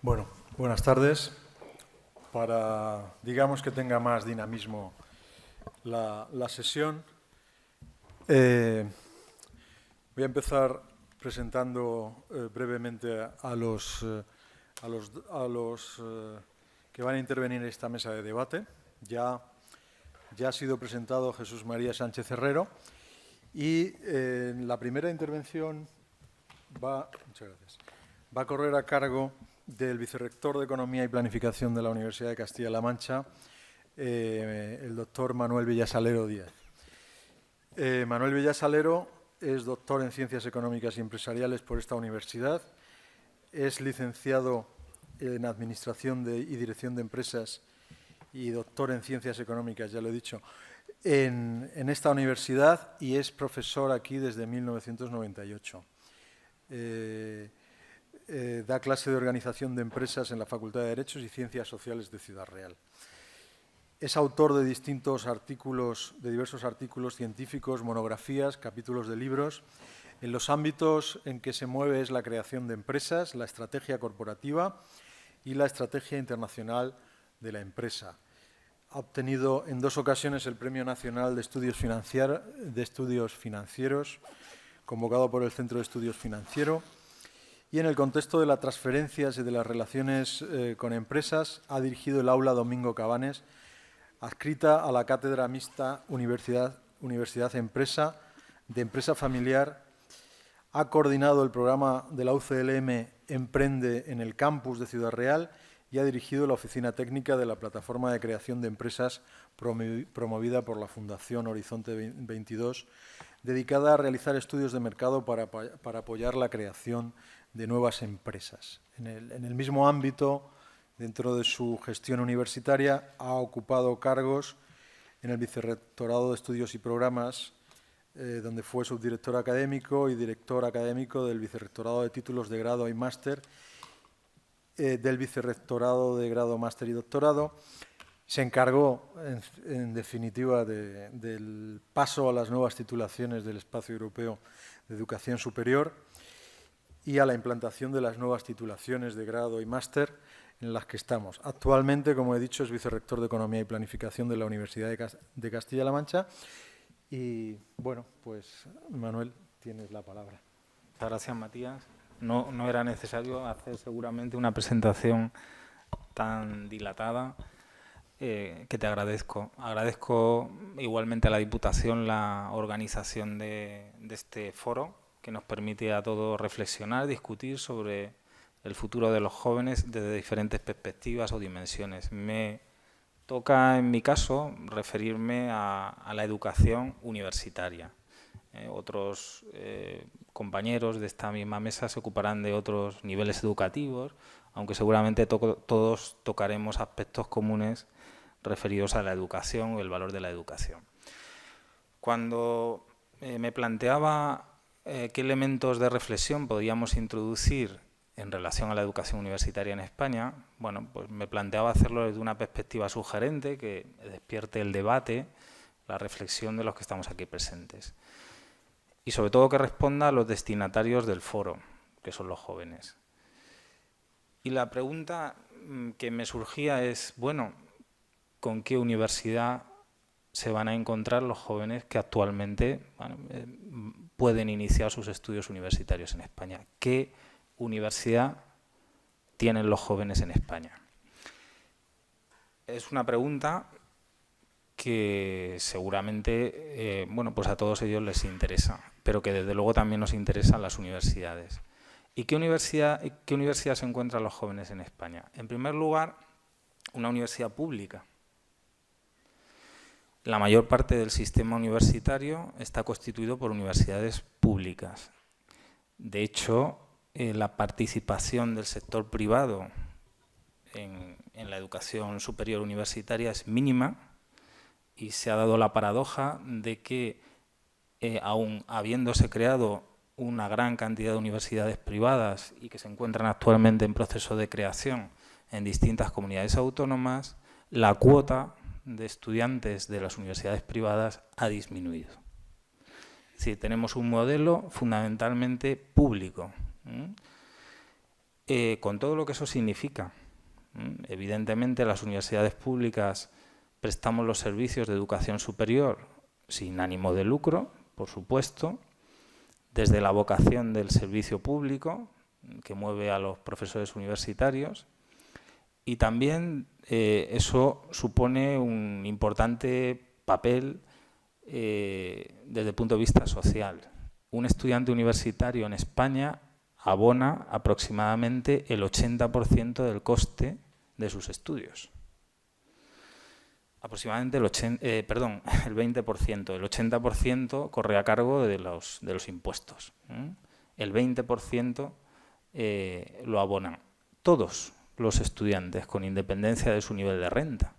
Bueno, buenas tardes. Para, digamos, que tenga más dinamismo la sesión, voy a empezar presentando brevemente a los que van a intervenir en esta mesa de debate. Ya ha sido presentado Jesús María Sánchez Herrero y la primera intervención va a correr a cargo del vicerrector de Economía y Planificación de la Universidad de Castilla-La Mancha, el doctor Manuel Villasalero Díaz. Manuel Villasalero es doctor en Ciencias Económicas y Empresariales por esta universidad, es licenciado en Administración y Dirección de Empresas y doctor en Ciencias Económicas, ya lo he dicho, en esta universidad y es profesor aquí desde 1998. Da clase de Organización de Empresas en la Facultad de Derechos y Ciencias Sociales de Ciudad Real. Es autor de diversos artículos científicos, monografías, capítulos de libros. En los ámbitos en que se mueve es la creación de empresas, la estrategia corporativa y la estrategia internacional de la empresa. Ha obtenido en 2 ocasiones el Premio Nacional de Estudios Financieros, convocado por el Centro de Estudios Financiero, y en el contexto de las transferencias y de las relaciones con empresas ha dirigido el aula Domingo Cabanes, adscrita a la Cátedra Mixta Universidad-Empresa de Empresa Familiar. Ha coordinado el programa de la UCLM Emprende en el campus de Ciudad Real y ha dirigido la oficina técnica de la plataforma de creación de empresas promovida por la Fundación Horizonte 22, dedicada a realizar estudios de mercado para apoyar la creación de nuevas empresas. En el mismo ámbito, dentro de su gestión universitaria, ha ocupado cargos en el Vicerrectorado de Estudios y Programas, donde fue subdirector académico y director académico del Vicerrectorado de Títulos de Grado y Máster, del Vicerrectorado de Grado, Máster y Doctorado. Se encargó, en definitiva, del paso a las nuevas titulaciones del Espacio Europeo de Educación Superior y a la implantación de las nuevas titulaciones de grado y máster en las que estamos. Actualmente, como he dicho, es vicerrector de Economía y Planificación de la Universidad de Castilla-La Mancha. Y, bueno, pues, Manuel, tienes la palabra. Muchas gracias, Matías. No era necesario hacer seguramente una presentación tan dilatada, que te agradezco. Agradezco igualmente a la Diputación la organización de este foro, que nos permite a todos reflexionar, discutir sobre el futuro de los jóvenes desde diferentes perspectivas o dimensiones. Me toca, en mi caso, referirme a la educación universitaria. Otros compañeros de esta misma mesa se ocuparán de otros niveles educativos, aunque seguramente todos tocaremos aspectos comunes referidos a la educación o el valor de la educación. Cuando me planteaba qué elementos de reflexión podíamos introducir en relación a la educación universitaria en España, bueno, pues me planteaba hacerlo desde una perspectiva sugerente que despierte el debate, la reflexión de los que estamos aquí presentes. Y sobre todo que responda a los destinatarios del foro, que son los jóvenes. Y la pregunta que me surgía es, bueno, ¿con qué universidad se van a encontrar los jóvenes que actualmente pueden iniciar sus estudios universitarios en España? ¿Qué universidad tienen los jóvenes en España? Es una pregunta que seguramente bueno, pues a todos ellos les interesa, pero que desde luego también nos interesan las universidades. ¿Y qué universidad se encuentran los jóvenes en España? En primer lugar, una universidad pública. La mayor parte del sistema universitario está constituido por universidades públicas. De hecho, la participación del sector privado en la educación superior universitaria es mínima y se ha dado la paradoja de que, aun habiéndose creado una gran cantidad de universidades privadas y que se encuentran actualmente en proceso de creación en distintas comunidades autónomas, la cuota de estudiantes de las universidades privadas ha disminuido. Es decir, tenemos un modelo fundamentalmente público. con todo lo que eso significa. Evidentemente, las universidades públicas prestamos los servicios de educación superior sin ánimo de lucro, por supuesto, desde la vocación del servicio público, que mueve a los profesores universitarios, y también eso supone un importante papel desde el punto de vista social. Un estudiante universitario en España abona aproximadamente el 80% del coste de sus estudios. Aproximadamente el 20%. El 80% corre a cargo de los impuestos. El 20% lo abonan todos los estudiantes, con independencia de su nivel de renta.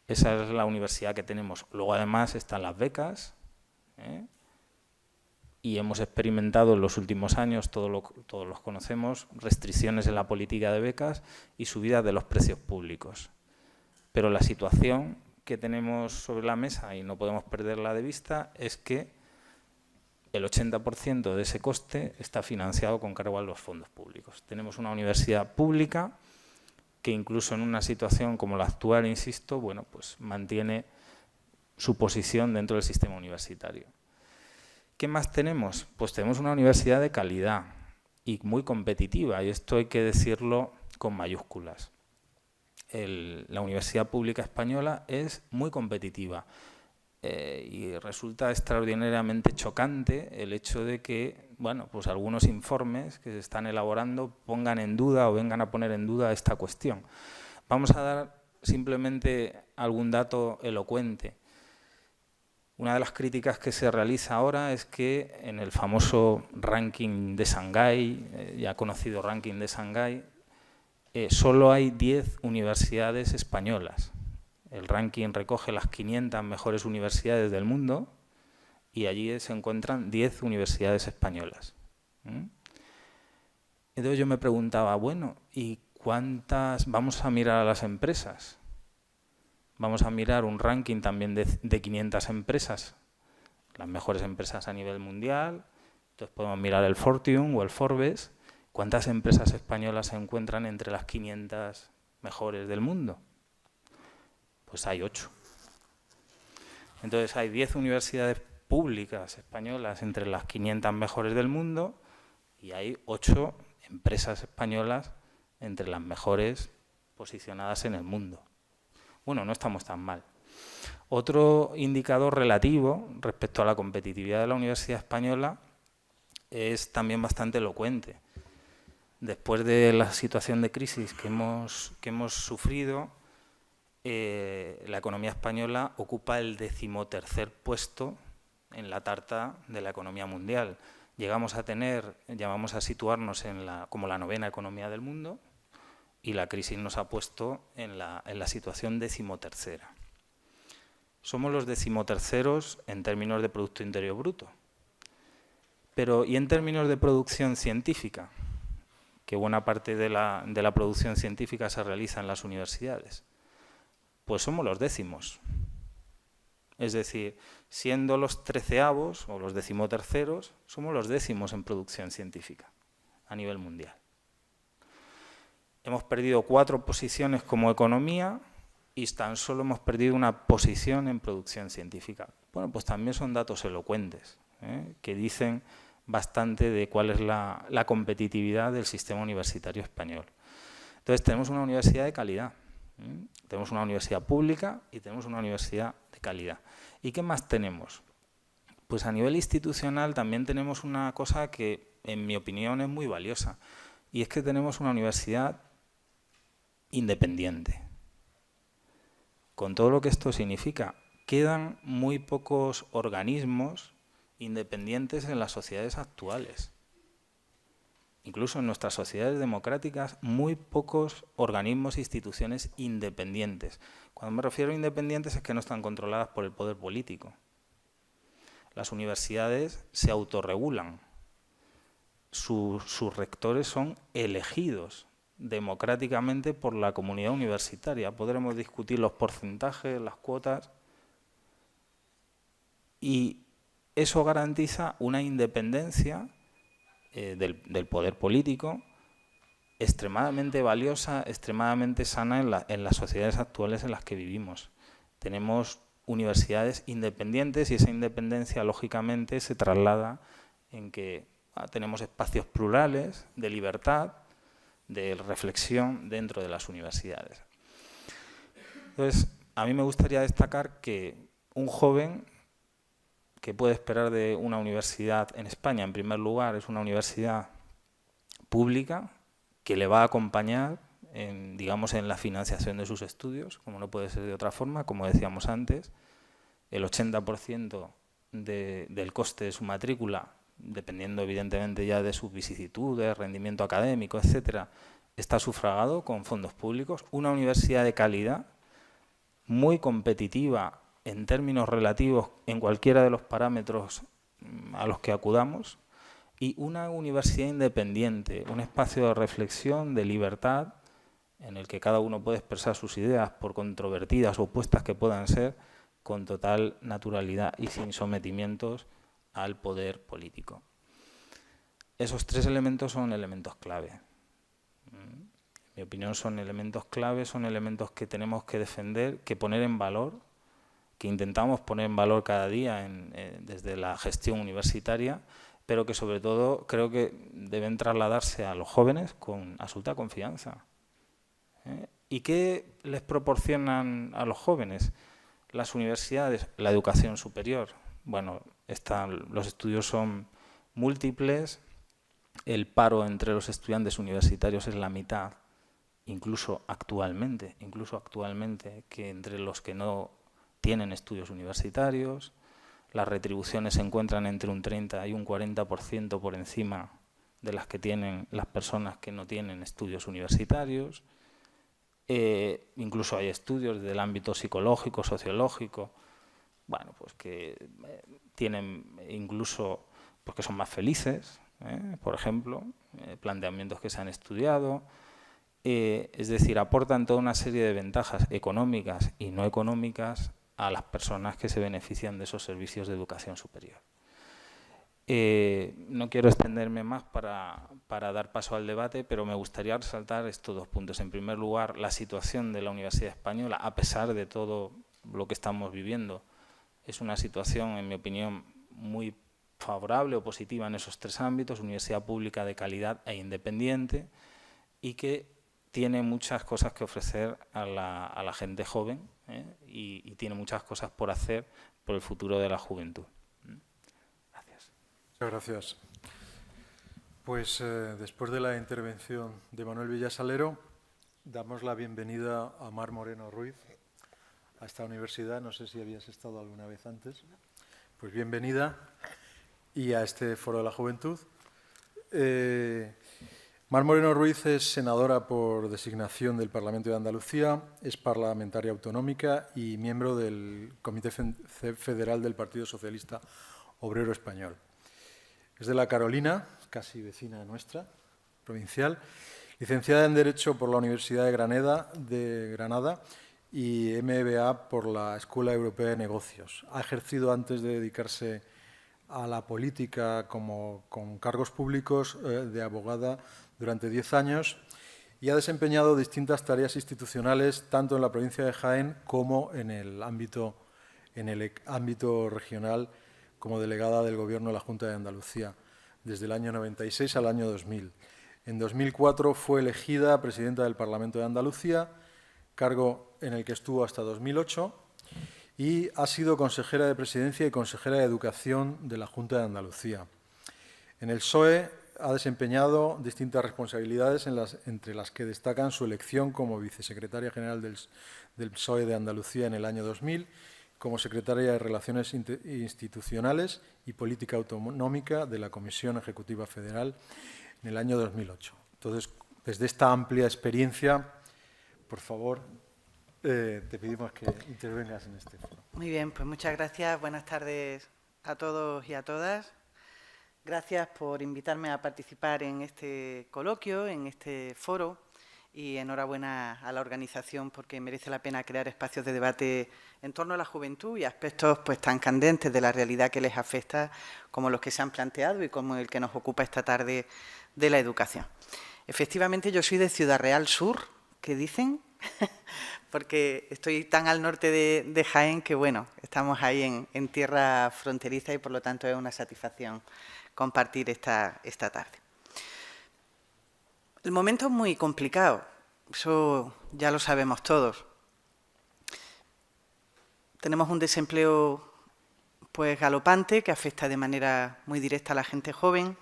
Esa es la universidad que tenemos. Luego, además, están las becas, y hemos experimentado en los últimos años, todos los conocemos, restricciones en la política de becas y subidas de los precios públicos. Pero la situación que tenemos sobre la mesa, y no podemos perderla de vista, es que el 80% de ese coste está financiado con cargo a los fondos públicos. Tenemos una universidad pública que incluso en una situación como la actual, insisto, bueno, pues mantiene su posición dentro del sistema universitario. ¿Qué más tenemos? Pues tenemos una universidad de calidad y muy competitiva, y esto hay que decirlo con mayúsculas. La Universidad Pública Española es muy competitiva y resulta extraordinariamente chocante el hecho de que, bueno, pues algunos informes que se están elaborando pongan en duda o vengan a poner en duda esta cuestión. Vamos a dar simplemente algún dato elocuente. Una de las críticas que se realiza ahora es que en el famoso ranking de Shanghái, ya conocido ranking de Shanghái, solo hay 10 universidades españolas. El ranking recoge las 500 mejores universidades del mundo y allí se encuentran 10 universidades españolas. Entonces yo me preguntaba, bueno, ¿y cuántas? Vamos a mirar a las empresas. Vamos a mirar un ranking también de 500 empresas, las mejores empresas a nivel mundial. Entonces podemos mirar el Fortune o el Forbes. ¿Cuántas empresas españolas se encuentran entre las 500 mejores del mundo? Pues hay 8. Entonces hay 10 universidades públicas españolas entre las 500 mejores del mundo y hay 8 empresas españolas entre las mejores posicionadas en el mundo. Bueno, no estamos tan mal. Otro indicador relativo respecto a la competitividad de la universidad española es también bastante elocuente. Después de la situación de crisis que hemos sufrido, la economía española ocupa el 13º puesto en la tarta de la economía mundial. Llegamos a situarnos como la 9ª economía del mundo y la crisis nos ha puesto en la situación 13ª. Somos los 13º en términos de Producto Interior Bruto. Pero, ¿y en términos de producción científica? Que buena parte de la producción científica se realiza en las universidades. Pues somos los 10º. Es decir, siendo los 13avos o los 13º, somos los 10º en producción científica a nivel mundial. Hemos perdido 4 posiciones como economía y tan solo hemos perdido una posición en producción científica. Bueno, pues también son datos elocuentes, que dicen bastante de cuál es la competitividad del sistema universitario español. Entonces tenemos una universidad de calidad, tenemos una universidad pública y tenemos una universidad de calidad. ¿Y qué más tenemos? Pues a nivel institucional también tenemos una cosa que, en mi opinión, es muy valiosa, y es que tenemos una universidad independiente. Con todo lo que esto significa, quedan muy pocos organismos independientes en las sociedades actuales. Incluso en nuestras sociedades democráticas, muy pocos organismos e instituciones independientes. Cuando me refiero a independientes es que no están controladas por el poder político. Las universidades se autorregulan. Sus rectores son elegidos democráticamente por la comunidad universitaria. Podremos discutir los porcentajes, las cuotas, y eso garantiza una independencia del poder político extremadamente valiosa, extremadamente sana en las sociedades actuales en las que vivimos. Tenemos universidades independientes y esa independencia, lógicamente, se traslada en que tenemos espacios plurales de libertad, de reflexión dentro de las universidades. Entonces, a mí me gustaría destacar que un joven que puede esperar de una universidad en España, en primer lugar, es una universidad pública que le va a acompañar en, digamos, en la financiación de sus estudios, como no puede ser de otra forma, como decíamos antes, el 80% del coste de su matrícula, dependiendo evidentemente ya de sus vicisitudes, rendimiento académico, etcétera, está sufragado con fondos públicos. Una universidad de calidad, muy competitiva en términos relativos en cualquiera de los parámetros a los que acudamos, y una universidad independiente, un espacio de reflexión, de libertad, en el que cada uno puede expresar sus ideas, por controvertidas o opuestas que puedan ser, con total naturalidad y sin sometimientos al poder político. Esos tres elementos son elementos clave. En mi opinión son elementos clave, son elementos que tenemos que defender, que poner en valor, que intentamos poner en valor cada día desde la gestión universitaria, pero que sobre todo creo que deben trasladarse a los jóvenes con absoluta confianza. ¿Y qué les proporcionan a los jóvenes las universidades? La educación superior. Bueno, los estudios son múltiples, el paro entre los estudiantes universitarios es la mitad, incluso actualmente, que entre los que no tienen estudios universitarios. Las retribuciones se encuentran entre un 30 y un 40% por encima de las que tienen las personas que no tienen estudios universitarios. Incluso hay estudios del ámbito psicológico, sociológico, bueno, pues que tienen incluso, pues que son más felices, por ejemplo, planteamientos que se han estudiado. Es decir, aportan toda una serie de ventajas económicas y no económicas a las personas que se benefician de esos servicios de educación superior. No quiero extenderme más para dar paso al debate, pero me gustaría resaltar estos dos puntos. En primer lugar, la situación de la Universidad Española, a pesar de todo lo que estamos viviendo, es una situación, en mi opinión, muy favorable o positiva en esos tres ámbitos: universidad pública de calidad e independiente, y que tiene muchas cosas que ofrecer a la gente joven, y tiene muchas cosas por hacer por el futuro de la juventud. Gracias. Muchas gracias. Pues después de la intervención de Manuel Villasalero, damos la bienvenida a Mar Moreno Ruiz a esta universidad. No sé si habías estado alguna vez antes. Pues bienvenida, y a este Foro de la Juventud. Mar Moreno Ruiz es senadora por designación del Parlamento de Andalucía, es parlamentaria autonómica y miembro del Comité Federal del Partido Socialista Obrero Español. Es de La Carolina, casi vecina nuestra, provincial, licenciada en Derecho por la Universidad de Granada y MBA por la Escuela Europea de Negocios. Ha ejercido, antes de dedicarse a la política con cargos públicos, de abogada durante 10 años, y ha desempeñado distintas tareas institucionales tanto en la provincia de Jaén como en el ámbito regional, como delegada del Gobierno de la Junta de Andalucía, desde el año 96 al año 2000. En 2004 fue elegida presidenta del Parlamento de Andalucía, cargo en el que estuvo hasta 2008, y ha sido consejera de Presidencia y consejera de Educación de la Junta de Andalucía. En el PSOE ha desempeñado distintas responsabilidades, entre las que destacan su elección como vicesecretaria general del PSOE de Andalucía en el año 2000, como secretaria de Relaciones Institucionales y Política Autonómica de la Comisión Ejecutiva Federal en el año 2008. Entonces, desde esta amplia experiencia, por favor, te pedimos que intervengas en este foro. Muy bien, pues muchas gracias. Buenas tardes a todos y a todas. Gracias por invitarme a participar en este coloquio, en este foro, y enhorabuena a la organización, porque merece la pena crear espacios de debate en torno a la juventud y aspectos pues tan candentes de la realidad que les afecta, como los que se han planteado y como el que nos ocupa esta tarde, de la educación. Efectivamente, yo soy de Ciudad Real Sur, que dicen, porque estoy tan al norte de Jaén que, bueno, estamos ahí en tierra fronteriza y, por lo tanto, es una satisfacción compartir esta tarde. El momento es muy complicado, eso ya lo sabemos todos. Tenemos un desempleo pues galopante que afecta de manera muy directa a la gente joven.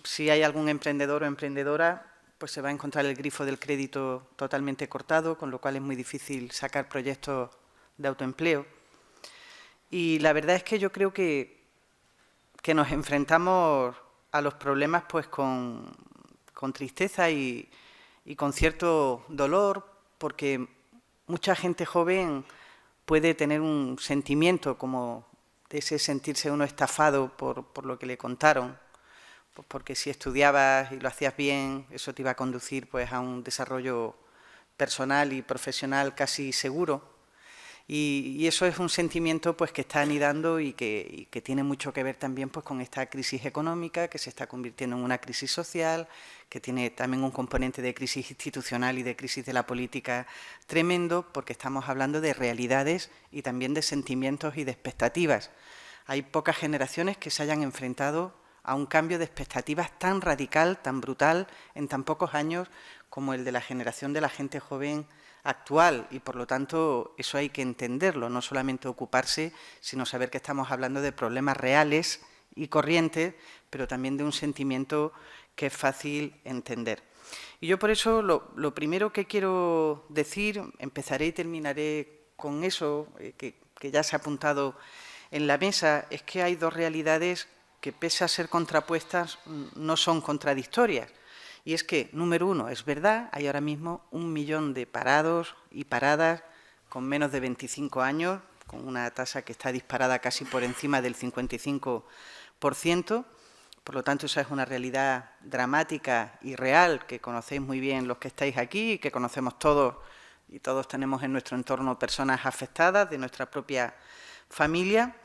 Si hay algún emprendedor o emprendedora, pues se va a encontrar el grifo del crédito totalmente cortado, con lo cual es muy difícil sacar proyectos de autoempleo. Y la verdad es que yo creo que nos enfrentamos a los problemas pues con tristeza y con cierto dolor, porque mucha gente joven puede tener un sentimiento como de ese sentirse uno estafado por lo que le contaron, pues porque si estudiabas y lo hacías bien, eso te iba a conducir pues a un desarrollo personal y profesional casi seguro. Y eso es un sentimiento pues que está anidando y que tiene mucho que ver también pues con esta crisis económica que se está convirtiendo en una crisis social, que tiene también un componente de crisis institucional y de crisis de la política tremendo, porque estamos hablando de realidades y también de sentimientos y de expectativas. Hay pocas generaciones que se hayan enfrentado a un cambio de expectativas tan radical, tan brutal, en tan pocos años como el de la generación de la gente joven actual, y por lo tanto eso hay que entenderlo, no solamente ocuparse, sino saber que estamos hablando de problemas reales y corrientes, pero también de un sentimiento que es fácil entender. Y yo por eso lo primero que quiero decir, empezaré y terminaré con eso, que ya se ha apuntado en la mesa, es que hay dos realidades que, pese a ser contrapuestas, no son contradictorias. Y es que, número uno, es verdad, hay ahora mismo 1 millón de parados y paradas con menos de 25 años, con una tasa que está disparada casi por encima del 55%. Por lo tanto, esa es una realidad dramática y real que conocéis muy bien los que estáis aquí y que conocemos todos, y todos tenemos en nuestro entorno personas afectadas de nuestra propia familia.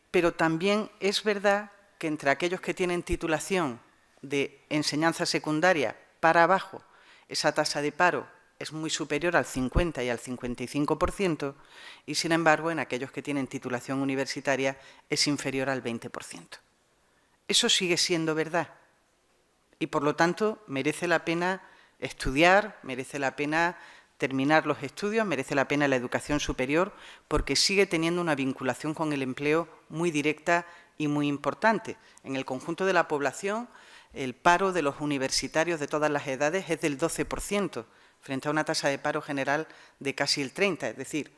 Pero también es verdad que entre aquellos que tienen titulación de enseñanza secundaria para abajo, esa tasa de paro es muy superior al 50 y al 55%, y sin embargo en aquellos que tienen titulación universitaria es inferior al 20%. Eso sigue siendo verdad y por lo tanto merece la pena estudiar, merece la pena terminar los estudios, merece la pena la educación superior, porque sigue teniendo una vinculación con el empleo muy directa y muy importante. En el conjunto de la población, el paro de los universitarios de todas las edades es del 12%, frente a una tasa de paro general de casi el 30%, es decir,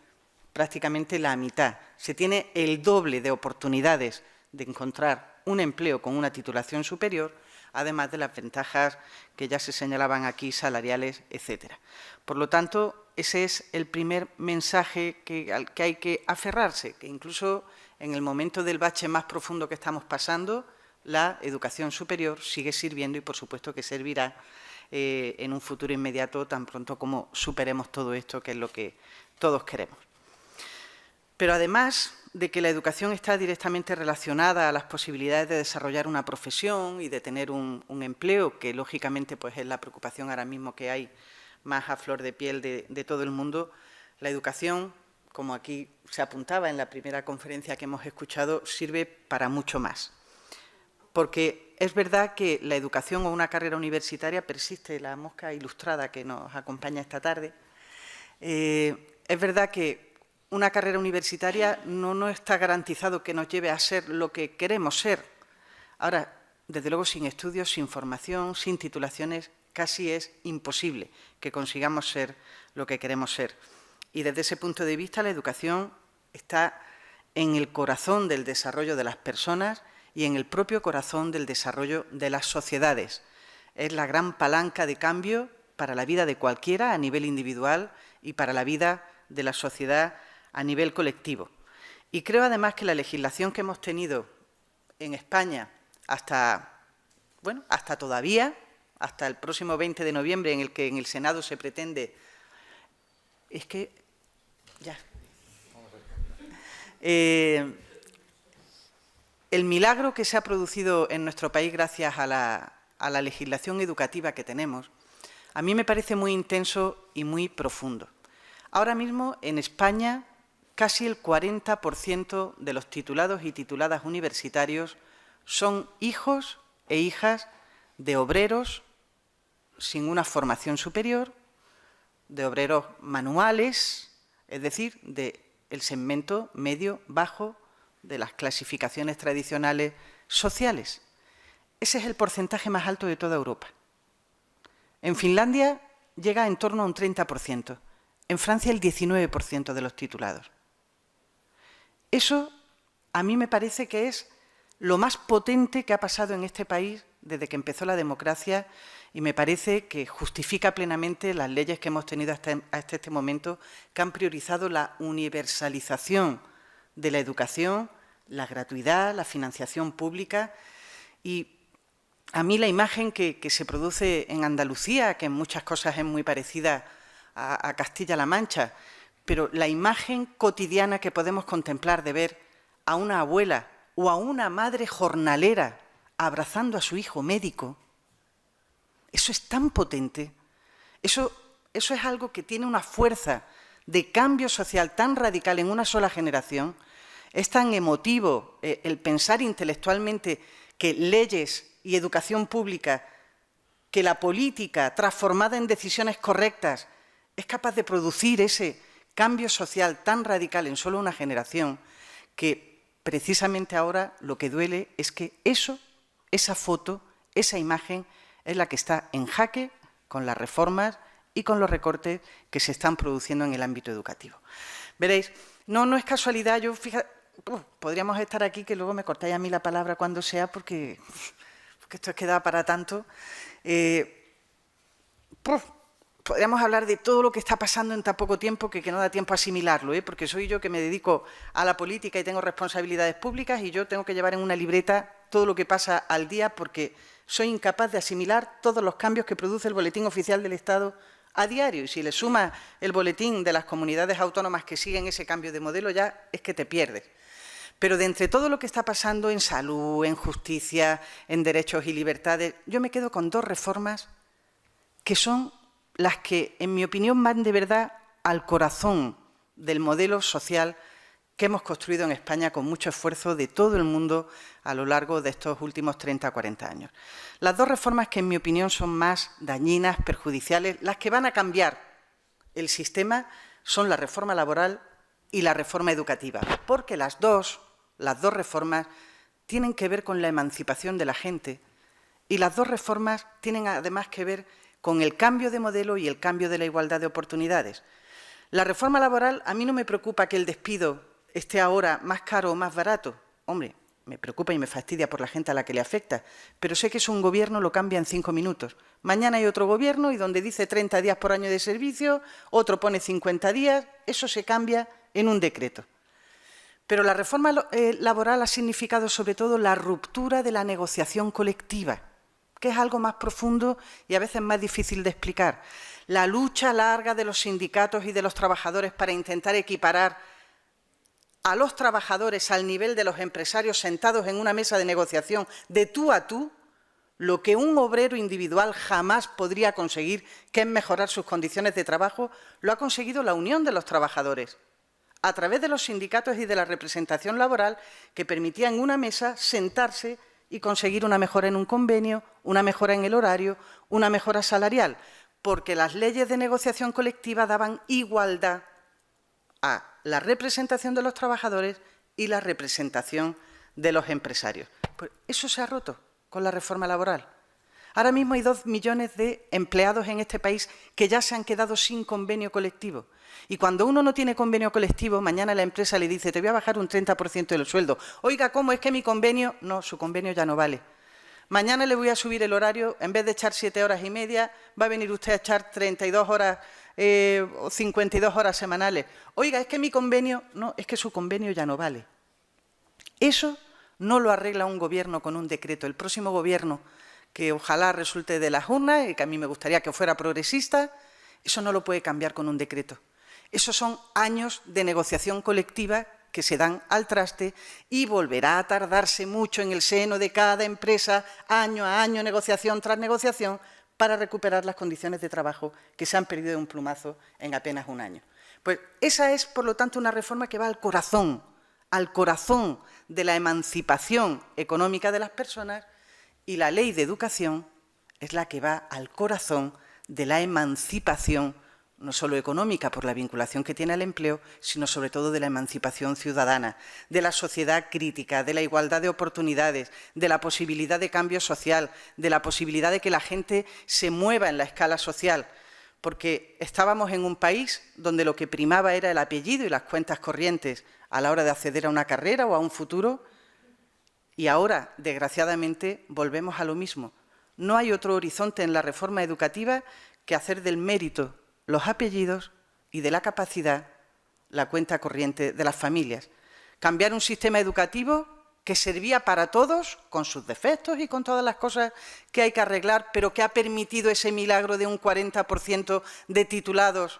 prácticamente la mitad. Se tiene el doble de oportunidades de encontrar un empleo con una titulación superior, además de las ventajas que ya se señalaban aquí, salariales, etcétera. Por lo tanto, ese es el primer mensaje al que hay que aferrarse, que incluso en el momento del bache más profundo que estamos pasando, la educación superior sigue sirviendo y, por supuesto, que servirá en un futuro inmediato, tan pronto como superemos todo esto, que es lo que todos queremos. Pero además de que la educación está directamente relacionada a las posibilidades de desarrollar una profesión y de tener un empleo, que lógicamente pues, es la preocupación ahora mismo que hay más a flor de piel de todo el mundo, la educación, como aquí se apuntaba en la primera conferencia que hemos escuchado, sirve para mucho más. Porque es verdad que la educación o una carrera universitaria, persiste la mosca ilustrada que nos acompaña esta tarde, es verdad que una carrera universitaria no está garantizado que nos lleve a ser lo que queremos ser. Ahora, desde luego, sin estudios, sin formación, sin titulaciones, casi es imposible que consigamos ser lo que queremos ser. Y desde ese punto de vista, la educación está en el corazón del desarrollo de las personas y en el propio corazón del desarrollo de las sociedades. Es la gran palanca de cambio para la vida de cualquiera a nivel individual y para la vida de la sociedad a nivel colectivo. Y creo además que la legislación que hemos tenido en España hasta todavía, hasta el próximo 20 de noviembre, en el que en el Senado se pretende... Es que... ya... el milagro que se ha producido en nuestro país gracias a la a la legislación educativa que tenemos, a mí me parece muy intenso y muy profundo. Ahora mismo, en España, casi el 40% de los titulados y tituladas universitarios son hijos e hijas de obreros sin una formación superior, de obreros manuales, es decir, del segmento medio-bajo de las clasificaciones tradicionales sociales. Ese es el porcentaje más alto de toda Europa. En Finlandia llega en torno a un 30%, en Francia el 19% de los titulados. Eso a mí me parece que es lo más potente que ha pasado en este país desde que empezó la democracia y me parece que justifica plenamente las leyes que hemos tenido hasta este momento, que han priorizado la universalización de la educación, la gratuidad, la financiación pública. Y a mí la imagen que se produce en Andalucía, que en muchas cosas es muy parecida a Castilla-La Mancha, pero la imagen cotidiana que podemos contemplar de ver a una abuela o a una madre jornalera abrazando a su hijo médico, eso es tan potente, eso es algo que tiene una fuerza de cambio social tan radical en una sola generación, es tan emotivo el pensar intelectualmente que leyes y educación pública, que la política transformada en decisiones correctas es capaz de producir ese cambio social tan radical en solo una generación, que precisamente ahora lo que duele es que esa foto, esa imagen, es la que está en jaque con las reformas y con los recortes que se están produciendo en el ámbito educativo. Veréis, no es casualidad, podríamos estar aquí, que luego me cortáis a mí la palabra cuando sea, porque esto es que da para tanto. Podríamos hablar de todo lo que está pasando en tan poco tiempo que no da tiempo a asimilarlo, porque soy yo que me dedico a la política y tengo responsabilidades públicas y yo tengo que llevar en una libreta todo lo que pasa al día porque soy incapaz de asimilar todos los cambios que produce el Boletín Oficial del Estado a diario. Y si le sumas el boletín de las comunidades autónomas que siguen ese cambio de modelo, ya es que te pierdes. Pero de entre todo lo que está pasando en salud, en justicia, en derechos y libertades, yo me quedo con dos reformas que son las que, en mi opinión, van de verdad al corazón del modelo social que hemos construido en España con mucho esfuerzo de todo el mundo a lo largo de estos últimos 30 o 40 años. Las dos reformas que, en mi opinión, son más dañinas, perjudiciales, las que van a cambiar el sistema, son la reforma laboral y la reforma educativa, porque las dos reformas tienen que ver con la emancipación de la gente y las dos reformas tienen además que ver con el cambio de modelo y el cambio de la igualdad de oportunidades. La reforma laboral, a mí no me preocupa que el despido esté ahora más caro o más barato. Hombre, me preocupa y me fastidia por la gente a la que le afecta, pero sé que es un gobierno, lo cambia en 5 minutos. Mañana hay otro gobierno y donde dice 30 días por año de servicio, otro pone 50 días, eso se cambia en un decreto. Pero la reforma laboral ha significado sobre todo la ruptura de la negociación colectiva, que es algo más profundo y a veces más difícil de explicar. La lucha larga de los sindicatos y de los trabajadores para intentar equiparar a los trabajadores al nivel de los empresarios sentados en una mesa de negociación de tú a tú, lo que un obrero individual jamás podría conseguir, que es mejorar sus condiciones de trabajo, lo ha conseguido la unión de los trabajadores, a través de los sindicatos y de la representación laboral que permitía en una mesa sentarse y conseguir una mejora en un convenio, una mejora en el horario, una mejora salarial, porque las leyes de negociación colectiva daban igualdad a la representación de los trabajadores y la representación de los empresarios. Pues eso se ha roto con la reforma laboral. Ahora mismo hay 2 millones de empleados en este país que ya se han quedado sin convenio colectivo. Y cuando uno no tiene convenio colectivo, mañana la empresa le dice, te voy a bajar un 30% del sueldo. Oiga, ¿cómo es que mi convenio? No, su convenio ya no vale. Mañana le voy a subir el horario, en vez de echar 7 horas y media, va a venir usted a echar 32 horas o 52 horas semanales. Oiga, es que mi convenio, no, es que su convenio ya no vale. Eso no lo arregla un gobierno con un decreto. El próximo gobierno, que ojalá resulte de las urnas y que a mí me gustaría que fuera progresista, eso no lo puede cambiar con un decreto. Esos son años de negociación colectiva que se dan al traste y volverá a tardarse mucho en el seno de cada empresa, año a año, negociación tras negociación, para recuperar las condiciones de trabajo que se han perdido de un plumazo en apenas un año. Pues esa es, por lo tanto, una reforma que va al corazón de la emancipación económica de las personas, y la Ley de Educación es la que va al corazón de la emancipación, no solo económica por la vinculación que tiene al empleo, sino sobre todo de la emancipación ciudadana, de la sociedad crítica, de la igualdad de oportunidades, de la posibilidad de cambio social, de la posibilidad de que la gente se mueva en la escala social, porque estábamos en un país donde lo que primaba era el apellido y las cuentas corrientes a la hora de acceder a una carrera o a un futuro, y ahora, desgraciadamente, volvemos a lo mismo. No hay otro horizonte en la reforma educativa que hacer del mérito los apellidos y de la capacidad la cuenta corriente de las familias. Cambiar un sistema educativo que servía para todos, con sus defectos y con todas las cosas que hay que arreglar, pero que ha permitido ese milagro de un 40% de titulados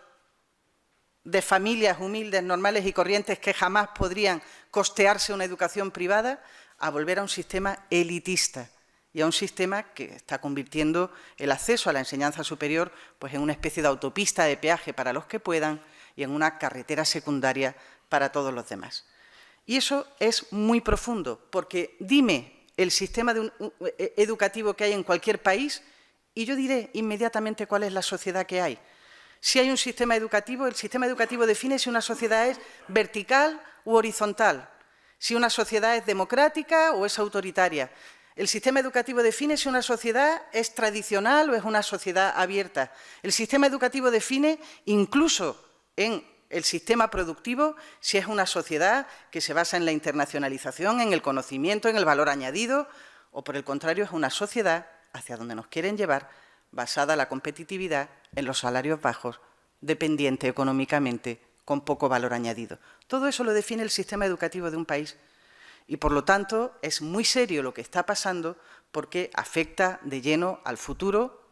de familias humildes, normales y corrientes que jamás podrían costearse una educación privada, a volver a un sistema elitista y a un sistema que está convirtiendo el acceso a la enseñanza superior pues, en una especie de autopista de peaje para los que puedan y en una carretera secundaria para todos los demás. Y eso es muy profundo, porque dime el sistema educativo que hay en cualquier país y yo diré inmediatamente cuál es la sociedad que hay. Si hay un sistema educativo, el sistema educativo define si una sociedad es vertical u horizontal, si una sociedad es democrática o es autoritaria. El sistema educativo define si una sociedad es tradicional o es una sociedad abierta. El sistema educativo define, incluso en el sistema productivo, si es una sociedad que se basa en la internacionalización, en el conocimiento, en el valor añadido, o por el contrario es una sociedad hacia donde nos quieren llevar, basada en la competitividad, en los salarios bajos, dependiente económicamente, con poco valor añadido. Todo eso lo define el sistema educativo de un país. Y, por lo tanto, es muy serio lo que está pasando porque afecta de lleno al futuro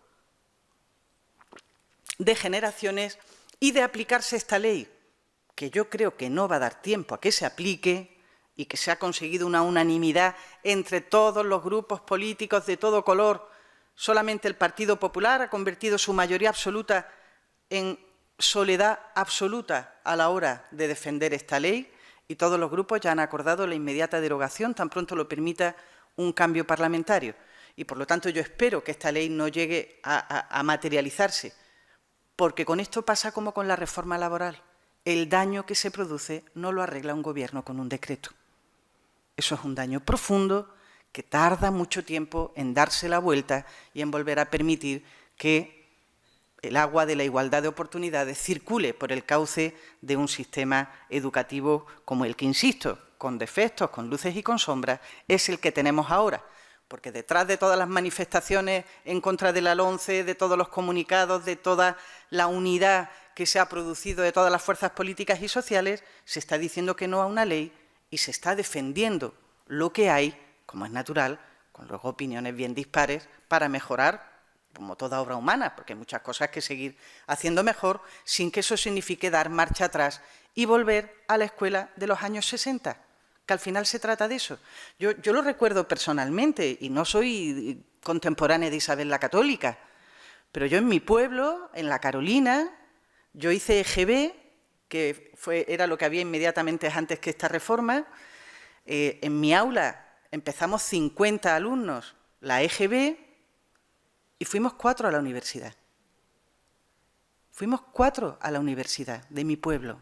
de generaciones y de aplicarse esta ley, que yo creo que no va a dar tiempo a que se aplique y que se ha conseguido una unanimidad entre todos los grupos políticos de todo color. Solamente el Partido Popular ha convertido su mayoría absoluta en soledad absoluta a la hora de defender esta ley, y todos los grupos ya han acordado la inmediata derogación tan pronto lo permita un cambio parlamentario. Y, por lo tanto, yo espero que esta ley no llegue a materializarse, porque con esto pasa como con la reforma laboral. El daño que se produce no lo arregla un gobierno con un decreto. Eso es un daño profundo que tarda mucho tiempo en darse la vuelta y en volver a permitir que el agua de la igualdad de oportunidades circule por el cauce de un sistema educativo como el que, insisto, con defectos, con luces y con sombras, es el que tenemos ahora. Porque detrás de todas las manifestaciones en contra de la LOMCE, de todos los comunicados, de toda la unidad que se ha producido de todas las fuerzas políticas y sociales, se está diciendo que no a una ley y se está defendiendo lo que hay, como es natural, con luego opiniones bien dispares, para mejorar, como toda obra humana, porque hay muchas cosas que seguir haciendo mejor, sin que eso signifique dar marcha atrás y volver a la escuela de los años 60, que al final se trata de eso. Yo lo recuerdo personalmente, y no soy contemporánea de Isabel la Católica, pero yo en mi pueblo, en La Carolina, yo hice EGB, que era lo que había inmediatamente antes que esta reforma. En mi aula empezamos 50 alumnos la EGB, y fuimos 4 a la universidad. Fuimos 4 a la universidad de mi pueblo.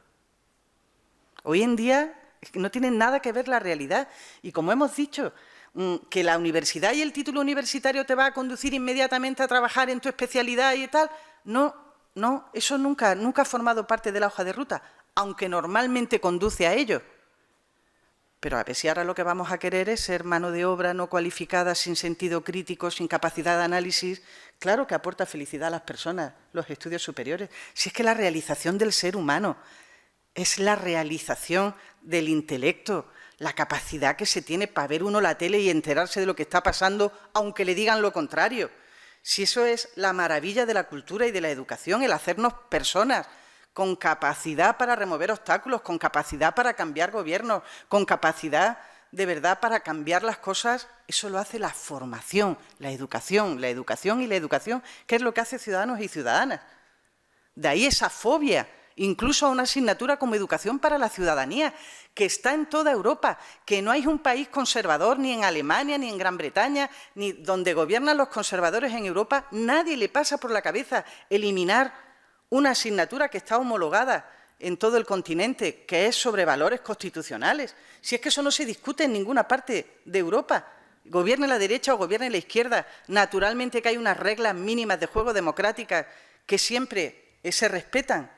Hoy en día no tiene nada que ver la realidad. Y como hemos dicho, que la universidad y el título universitario te va a conducir inmediatamente a trabajar en tu especialidad y tal, no, eso nunca ha formado parte de la hoja de ruta, aunque normalmente conduce a ello. Pero a ver si ahora lo que vamos a querer es ser mano de obra no cualificada, sin sentido crítico, sin capacidad de análisis. Claro que aporta felicidad a las personas los estudios superiores. Si es que la realización del ser humano es la realización del intelecto, la capacidad que se tiene para ver uno la tele y enterarse de lo que está pasando, aunque le digan lo contrario. Si eso es la maravilla de la cultura y de la educación, el hacernos personas con capacidad para remover obstáculos, con capacidad para cambiar gobiernos, con capacidad de verdad para cambiar las cosas. Eso lo hace la formación, la educación y la educación, que es lo que hace ciudadanos y ciudadanas. De ahí esa fobia, incluso a una asignatura como Educación para la Ciudadanía, que está en toda Europa, que no hay un país conservador ni en Alemania, ni en Gran Bretaña, ni donde gobiernan los conservadores en Europa, nadie le pasa por la cabeza eliminar una asignatura que está homologada en todo el continente, que es sobre valores constitucionales. Si es que eso no se discute en ninguna parte de Europa, gobierne la derecha o gobierne la izquierda, naturalmente que hay unas reglas mínimas de juego democráticas que siempre se respetan.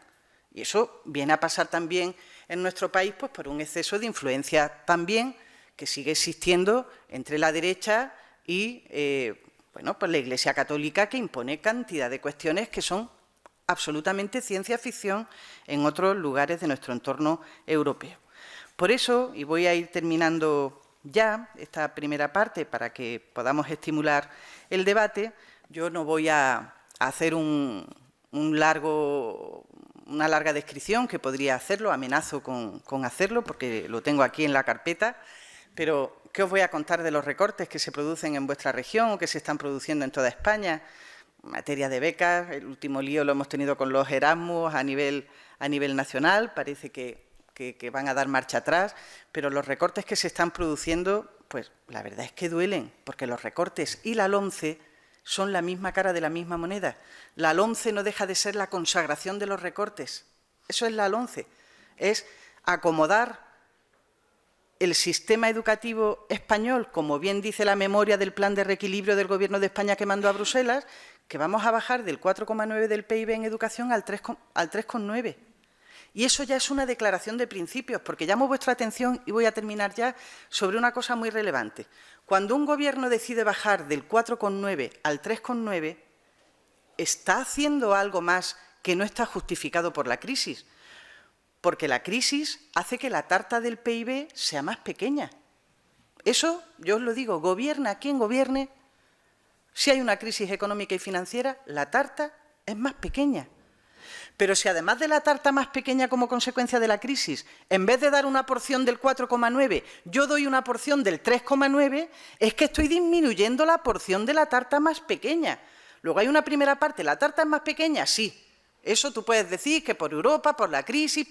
Y eso viene a pasar también en nuestro país, pues por un exceso de influencia también que sigue existiendo entre la derecha y bueno, pues la Iglesia Católica, que impone cantidad de cuestiones que son absolutamente ciencia ficción en otros lugares de nuestro entorno europeo. Por eso, y voy a ir terminando ya esta primera parte para que podamos estimular el debate, yo no voy a hacer una larga descripción, que podría hacerlo, amenazo con hacerlo, porque lo tengo aquí en la carpeta, pero ¿qué os voy a contar de los recortes que se producen en vuestra región o que se están produciendo en toda España? En materia de becas, el último lío lo hemos tenido con los Erasmus a nivel nacional, parece que van a dar marcha atrás, pero los recortes que se están produciendo, pues la verdad es que duelen, porque los recortes y la LOMCE son la misma cara de la misma moneda. La LOMCE no deja de ser la consagración de los recortes. Eso es la LOMCE. Es acomodar el sistema educativo español, como bien dice la memoria del plan de reequilibrio del Gobierno de España que mandó a Bruselas, que vamos a bajar del 4,9 del PIB en educación al 3,9. Y eso ya es una declaración de principios, porque llamo vuestra atención, y voy a terminar ya, sobre una cosa muy relevante. Cuando un gobierno decide bajar del 4,9 al 3,9, está haciendo algo más que no está justificado por la crisis, porque la crisis hace que la tarta del PIB sea más pequeña. Eso, yo os lo digo, gobierna quien gobierne, si hay una crisis económica y financiera, la tarta es más pequeña. Pero si además de la tarta más pequeña como consecuencia de la crisis, en vez de dar una porción del 4,9, yo doy una porción del 3,9, es que estoy disminuyendo la porción de la tarta más pequeña. Luego hay una primera parte, ¿la tarta es más pequeña? Sí. Eso tú puedes decir que por Europa, por la crisis,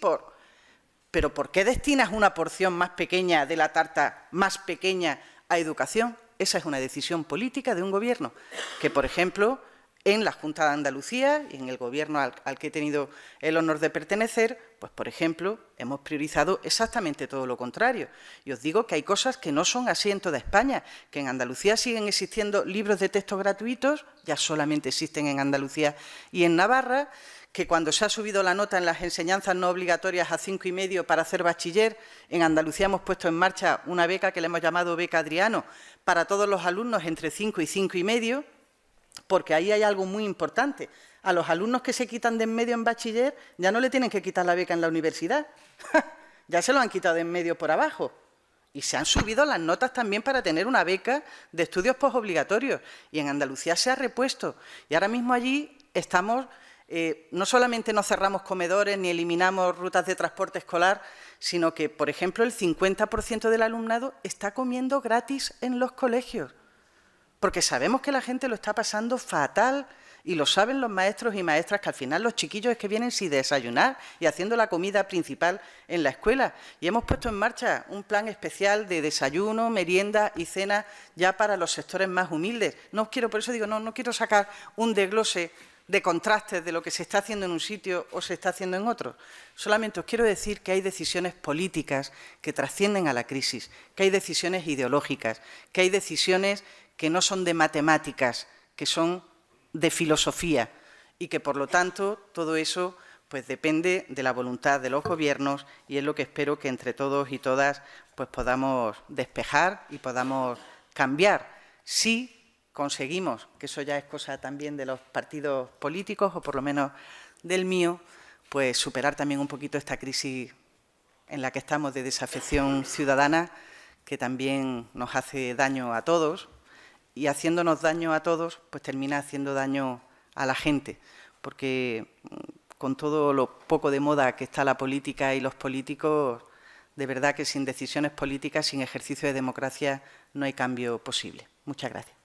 pero ¿por qué destinas una porción más pequeña de la tarta más pequeña a educación? Esa es una decisión política de un gobierno que, por ejemplo, en la Junta de Andalucía y en el gobierno al que he tenido el honor de pertenecer, pues, por ejemplo, hemos priorizado exactamente todo lo contrario. Y os digo que hay cosas que no son así en toda España, que en Andalucía siguen existiendo libros de texto gratuitos, ya solamente existen en Andalucía y en Navarra, que cuando se ha subido la nota en las enseñanzas no obligatorias a 5,5 para hacer bachiller, en Andalucía hemos puesto en marcha una beca que le hemos llamado Beca Adriano para todos los alumnos entre 5 y 5,5, porque ahí hay algo muy importante. A los alumnos que se quitan de en medio en bachiller ya no le tienen que quitar la beca en la universidad, ya se lo han quitado de en medio por abajo. Y se han subido las notas también para tener una beca de estudios postobligatorios. Y en Andalucía se ha repuesto. Y ahora mismo allí estamos... no solamente no cerramos comedores ni eliminamos rutas de transporte escolar, sino que, por ejemplo, el 50% del alumnado está comiendo gratis en los colegios, porque sabemos que la gente lo está pasando fatal y lo saben los maestros y maestras, que al final los chiquillos es que vienen sin desayunar y haciendo la comida principal en la escuela. Y hemos puesto en marcha un plan especial de desayuno, merienda y cena ya para los sectores más humildes. No quiero, por eso digo, no quiero sacar un desglose de contrastes de lo que se está haciendo en un sitio o se está haciendo en otro. Solamente os quiero decir que hay decisiones políticas que trascienden a la crisis, que hay decisiones ideológicas, que hay decisiones que no son de matemáticas, que son de filosofía, y que, por lo tanto, todo eso pues depende de la voluntad de los gobiernos, y es lo que espero que entre todos y todas pues podamos despejar y podamos cambiar. Sí, conseguimos, que eso ya es cosa también de los partidos políticos, o por lo menos del mío, pues superar también un poquito esta crisis en la que estamos de desafección ciudadana, que también nos hace daño a todos, y haciéndonos daño a todos, pues termina haciendo daño a la gente, porque con todo lo poco de moda que está la política y los políticos, de verdad que sin decisiones políticas, sin ejercicio de democracia, no hay cambio posible. Muchas gracias.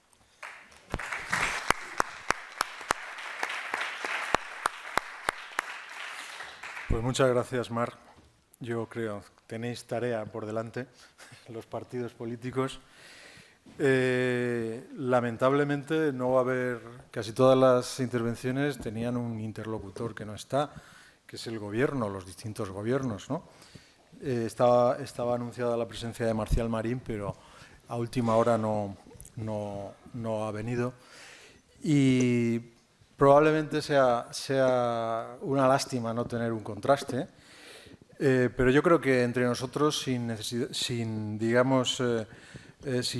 Pues muchas gracias, Mar. Yo creo que tenéis tarea por delante, los partidos políticos. Lamentablemente no va a haber, casi todas las intervenciones tenían un interlocutor que no está, que es el gobierno, los distintos gobiernos, ¿no? Estaba anunciada la presencia de Marcial Marín, pero a última hora no ha venido. Y probablemente sea una lástima no tener un contraste, pero yo creo que entre nosotros, sin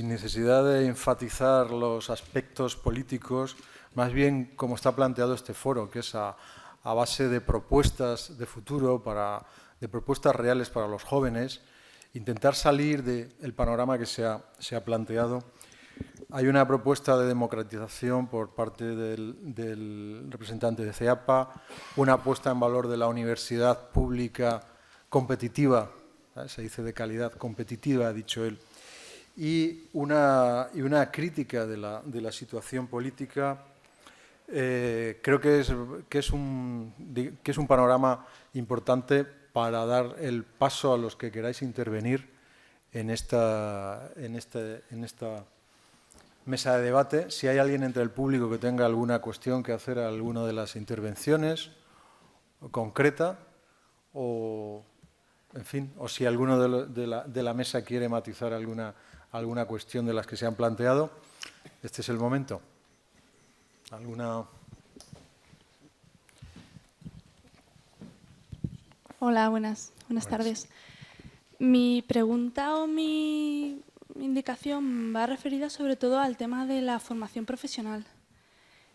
necesidad de enfatizar los aspectos políticos, más bien como está planteado este foro, que es a base de propuestas de futuro, de propuestas reales para los jóvenes, intentar salir del panorama que se ha planteado. Hay una propuesta de democratización por parte del representante de CEAPA, una puesta en valor de la universidad pública competitiva, se dice de calidad, competitiva, ha dicho él, y una crítica de la situación política. Creo que es un panorama importante para dar el paso a los que queráis intervenir en esta mesa de debate. Si hay alguien entre el público que tenga alguna cuestión que hacer a alguna de las intervenciones concreta, o en fin, o si alguno de la mesa quiere matizar alguna cuestión de las que se han planteado, este es el momento. ¿Alguna? Hola, buenas tardes. Mi pregunta o mi indicación va referida sobre todo al tema de la formación profesional.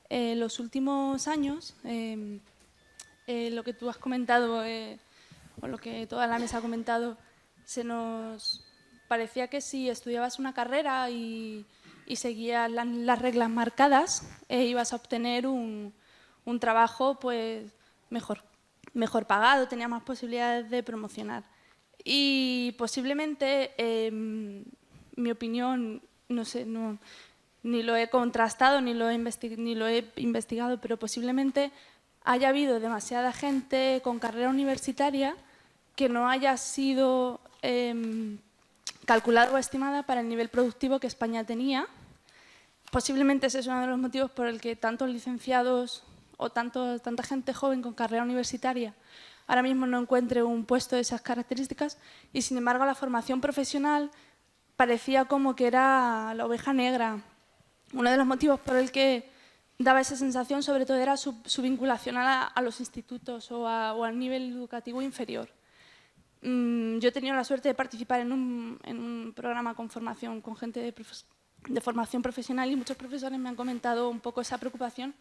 En los últimos años, lo que tú has comentado, o lo que toda la mesa ha comentado, se nos parecía que si estudiabas una carrera y seguías las reglas marcadas, ibas a obtener un trabajo pues mejor pagado, tenías más posibilidades de promocionar. Y posiblemente, mi opinión, no sé, ni lo he contrastado ni lo he investigado, pero posiblemente haya habido demasiada gente con carrera universitaria que no haya sido calculada o estimada para el nivel productivo que España tenía. Posiblemente ese es uno de los motivos por el que tantos licenciados o tanta gente joven con carrera universitaria ahora mismo no encuentre un puesto de esas características, y sin embargo la formación profesional parecía como que era la oveja negra. Uno de los motivos por el que daba esa sensación sobre todo era su vinculación a los institutos o al nivel educativo inferior. Yo he tenido la suerte de participar en un programa con formación, con gente de formación profesional, y muchos profesores me han comentado un poco esa preocupación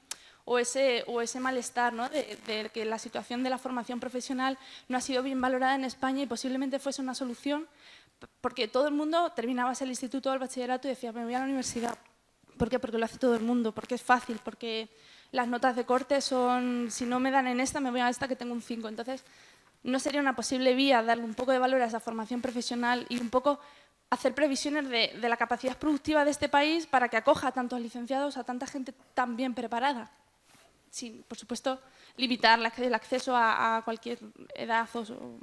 o ese malestar, ¿no? de que la situación de la formación profesional no ha sido bien valorada en España, y posiblemente fuese una solución, porque todo el mundo terminaba el instituto o el bachillerato y decía, me voy a la universidad. ¿Por qué? Porque lo hace todo el mundo, porque es fácil, porque las notas de corte son, si no me dan en esta, me voy a esta que tengo un 5. Entonces, ¿no sería una posible vía darle un poco de valor a esa formación profesional y un poco hacer previsiones de la capacidad productiva de este país para que acoja a tantos licenciados, a tanta gente tan bien preparada? Sin, por supuesto, limitar el acceso a cualquier edad o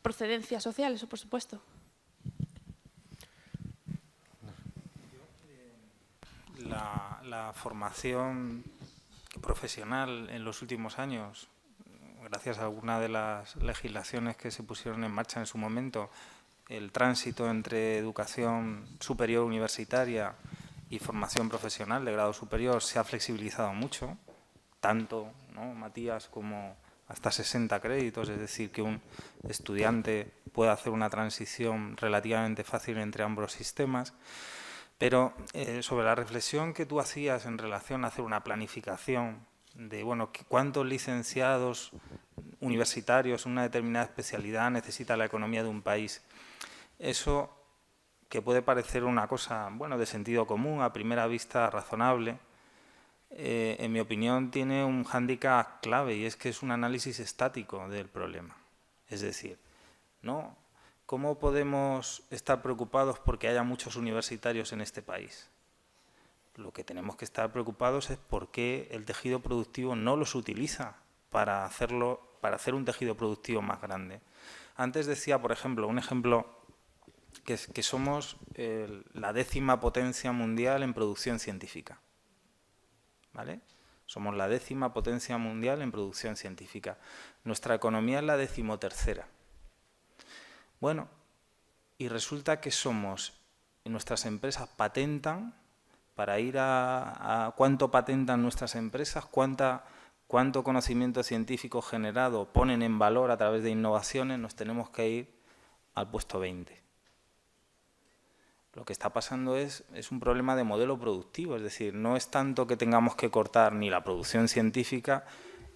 procedencia social, eso por supuesto. La formación profesional en los últimos años, gracias a alguna de las legislaciones que se pusieron en marcha en su momento, el tránsito entre educación superior universitaria y formación profesional de grado superior se ha flexibilizado mucho, tanto, ¿no, Matías, como hasta 60 créditos, es decir, que un estudiante puede hacer una transición relativamente fácil entre ambos sistemas. Pero sobre la reflexión que tú hacías en relación a hacer una planificación de, bueno, cuántos licenciados universitarios en una determinada especialidad necesita la economía de un país, eso que puede parecer una cosa, bueno, de sentido común, a primera vista razonable, en mi opinión, tiene un hándicap clave, y es que es un análisis estático del problema. Es decir, ¿no? ¿Cómo podemos estar preocupados porque haya muchos universitarios en este país? Lo que tenemos que estar preocupados es por qué el tejido productivo no los utiliza para hacer un tejido productivo más grande. Antes decía, por ejemplo, un ejemplo que somos la 10ª potencia mundial en producción científica. ¿Vale? Somos la 10ª potencia mundial en producción científica. Nuestra economía es la 13ª. Bueno, y resulta que nuestras empresas patentan, para ir a cuánto patentan nuestras empresas, cuánto conocimiento científico generado ponen en valor a través de innovaciones, nos tenemos que ir al puesto 20. Lo que está pasando es un problema de modelo productivo, es decir, no es tanto que tengamos que cortar ni la producción científica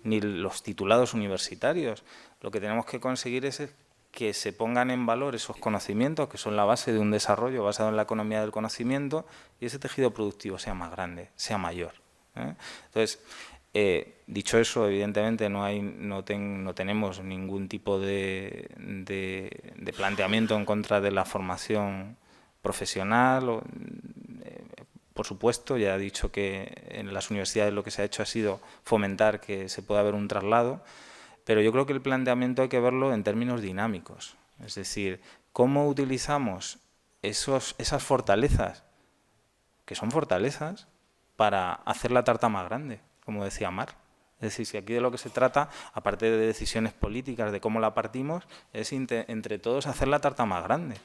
ni los titulados universitarios. Lo que tenemos que conseguir es que se pongan en valor esos conocimientos que son la base de un desarrollo basado en la economía del conocimiento y ese tejido productivo sea más grande, sea mayor. Entonces, dicho eso, evidentemente no tenemos ningún tipo de planteamiento en contra de la formación profesional. Por supuesto, ya he dicho que en las universidades lo que se ha hecho ha sido fomentar que se pueda haber un traslado, pero yo creo que el planteamiento hay que verlo en términos dinámicos. Es decir, cómo utilizamos esas fortalezas, que son fortalezas, para hacer la tarta más grande, como decía Mar. Es decir, si aquí de lo que se trata, aparte de decisiones políticas, de cómo la partimos, es entre todos hacer la tarta más grande.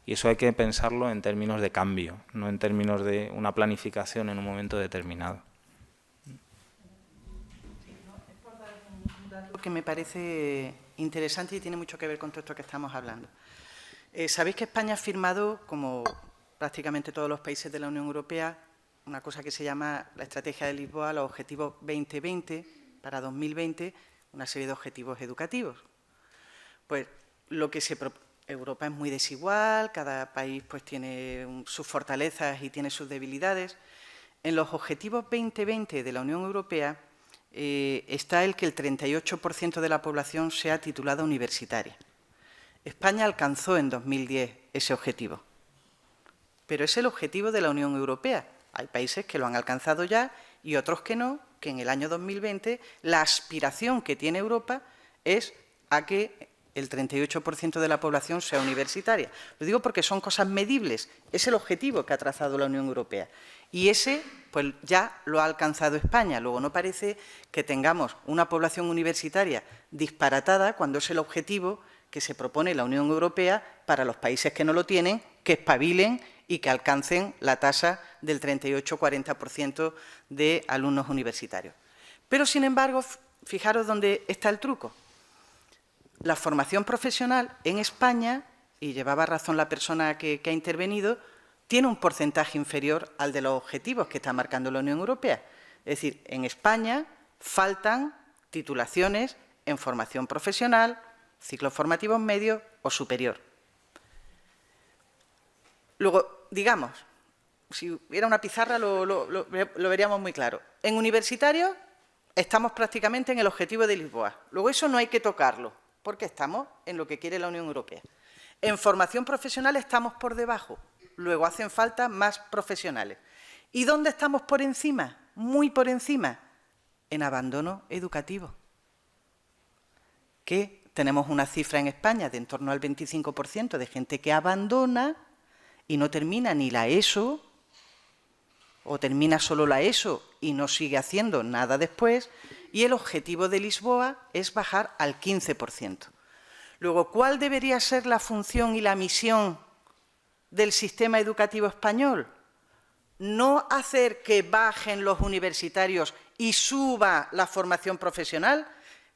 Y eso hay que pensarlo en términos de cambio, no en términos de una planificación en un momento determinado. Un dato que me parece interesante y tiene mucho que ver con todo esto que estamos hablando. Sabéis que España ha firmado, como prácticamente todos los países de la Unión Europea, una cosa que se llama la Estrategia de Lisboa, los Objetivos 2020 para 2020, una serie de objetivos educativos. Pues lo que Europa es muy desigual, cada país pues tiene sus fortalezas y tiene sus debilidades. En los Objetivos 2020 de la Unión Europea está el que el 38% de la población sea titulada universitaria. España alcanzó en 2010 ese objetivo, pero es el objetivo de la Unión Europea. Hay países que lo han alcanzado ya y otros que no, que en el año 2020 la aspiración que tiene Europa es a que el 38% de la población sea universitaria. Lo digo porque son cosas medibles, es el objetivo que ha trazado la Unión Europea. Y ese, pues ya lo ha alcanzado España. Luego no parece que tengamos una población universitaria disparatada cuando es el objetivo que se propone la Unión Europea para los países que no lo tienen, que espabilen y que alcancen la tasa del 38-40% de alumnos universitarios. Pero, sin embargo, fijaros dónde está el truco. La formación profesional en España, y llevaba razón la persona que ha intervenido, tiene un porcentaje inferior al de los objetivos que está marcando la Unión Europea. Es decir, en España faltan titulaciones en formación profesional, ciclos formativos medios o superior. Luego, digamos, si hubiera una pizarra lo veríamos muy claro. En universitario estamos prácticamente en el objetivo de Lisboa. Luego eso no hay que tocarlo, porque estamos en lo que quiere la Unión Europea. En formación profesional estamos por debajo, luego hacen falta más profesionales. ¿Y dónde estamos por encima? Muy por encima, en abandono educativo. Que tenemos una cifra en España de en torno al 25% de gente que abandona y no termina ni la ESO, o termina solo la ESO y no sigue haciendo nada después, y el objetivo de Lisboa es bajar al 15%. Luego, ¿cuál debería ser la función y la misión del sistema educativo español? No hacer que bajen los universitarios y suba la formación profesional,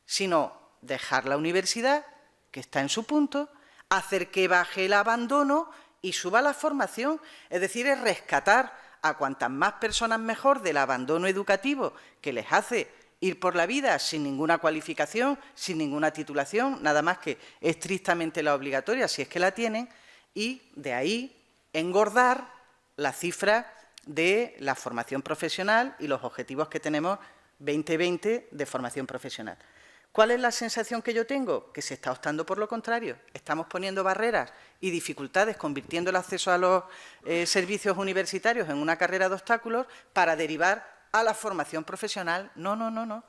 sino dejar la universidad, que está en su punto, hacer que baje el abandono y suba la formación, es decir, es rescatar a cuantas más personas mejor del abandono educativo que les hace ir por la vida sin ninguna cualificación, sin ninguna titulación, nada más que estrictamente la obligatoria, si es que la tienen, y de ahí engordar la cifra de la formación profesional y los objetivos que tenemos 2020 de formación profesional. ¿Cuál es la sensación que yo tengo? Que se está optando por lo contrario. Estamos poniendo barreras y dificultades, convirtiendo el acceso a los servicios universitarios en una carrera de obstáculos para derivar a la formación profesional. No, no, no, no.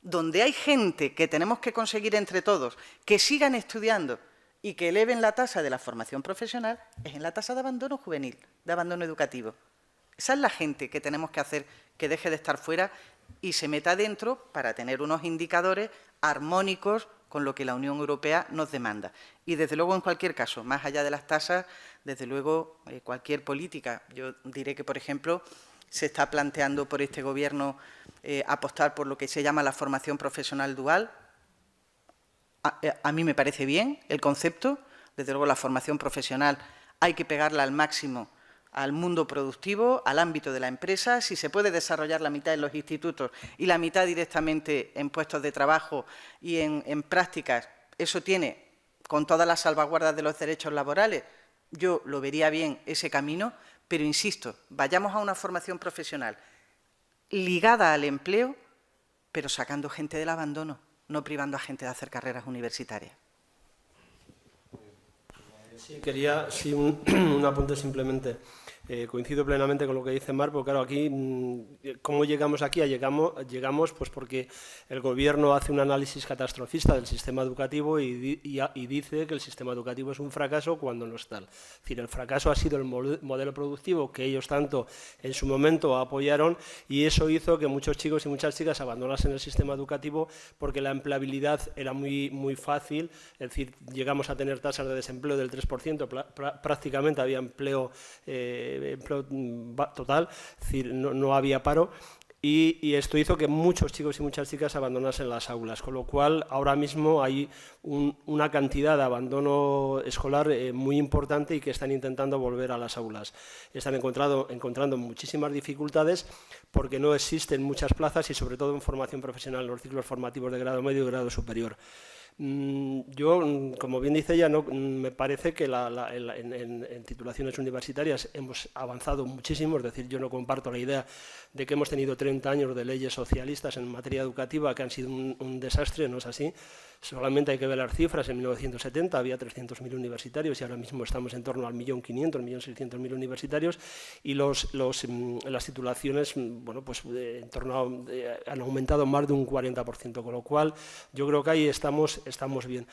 Donde hay gente que tenemos que conseguir entre todos que sigan estudiando y que eleven la tasa de la formación profesional es en la tasa de abandono juvenil, de abandono educativo. Esa es la gente que tenemos que hacer que deje de estar fuera y se meta dentro para tener unos indicadores armónicos con lo que la Unión Europea nos demanda. Y, desde luego, en cualquier caso, más allá de las tasas, desde luego, cualquier política. Yo diré que, por ejemplo, se está planteando por este Gobierno apostar por lo que se llama la formación profesional dual. A mí me parece bien el concepto. Desde luego, la formación profesional hay que pegarla al máximo al mundo productivo, al ámbito de la empresa. Si se puede desarrollar la mitad en los institutos y la mitad directamente en puestos de trabajo y en prácticas, eso tiene, con todas las salvaguardas de los derechos laborales, yo lo vería bien ese camino, pero insisto, vayamos a una formación profesional ligada al empleo, pero sacando gente del abandono, no privando a gente de hacer carreras universitarias. Sí, quería un apunte simplemente. Coincido plenamente con lo que dice Mar, porque claro, aquí, ¿cómo llegamos aquí? Llegamos pues porque el Gobierno hace un análisis catastrofista del sistema educativo y dice que el sistema educativo es un fracaso cuando no es tal. Es decir, el fracaso ha sido el modelo productivo que ellos tanto en su momento apoyaron, y eso hizo que muchos chicos y muchas chicas abandonasen el sistema educativo porque la empleabilidad era muy fácil. Es decir, llegamos a tener tasas de desempleo del 3%, prácticamente había empleo total, es decir, no había paro, y esto hizo que muchos chicos y muchas chicas abandonasen las aulas, con lo cual ahora mismo hay una cantidad de abandono escolar muy importante y que están intentando volver a las aulas. Están encontrando muchísimas dificultades porque no existen muchas plazas y sobre todo en formación profesional, en los ciclos formativos de grado medio y grado superior. Yo, como bien dice ella, me parece que en titulaciones universitarias hemos avanzado muchísimo, es decir, yo no comparto la idea de que hemos tenido 30 años de leyes socialistas en materia educativa que han sido un desastre, no es así. Solamente hay que ver las cifras. En 1970 había 300.000 universitarios y ahora mismo estamos en torno al 1.500.000, 1.600.000 universitarios, y las titulaciones, bueno, pues en torno han aumentado más de un 40%, con lo cual yo creo que ahí estamos bien.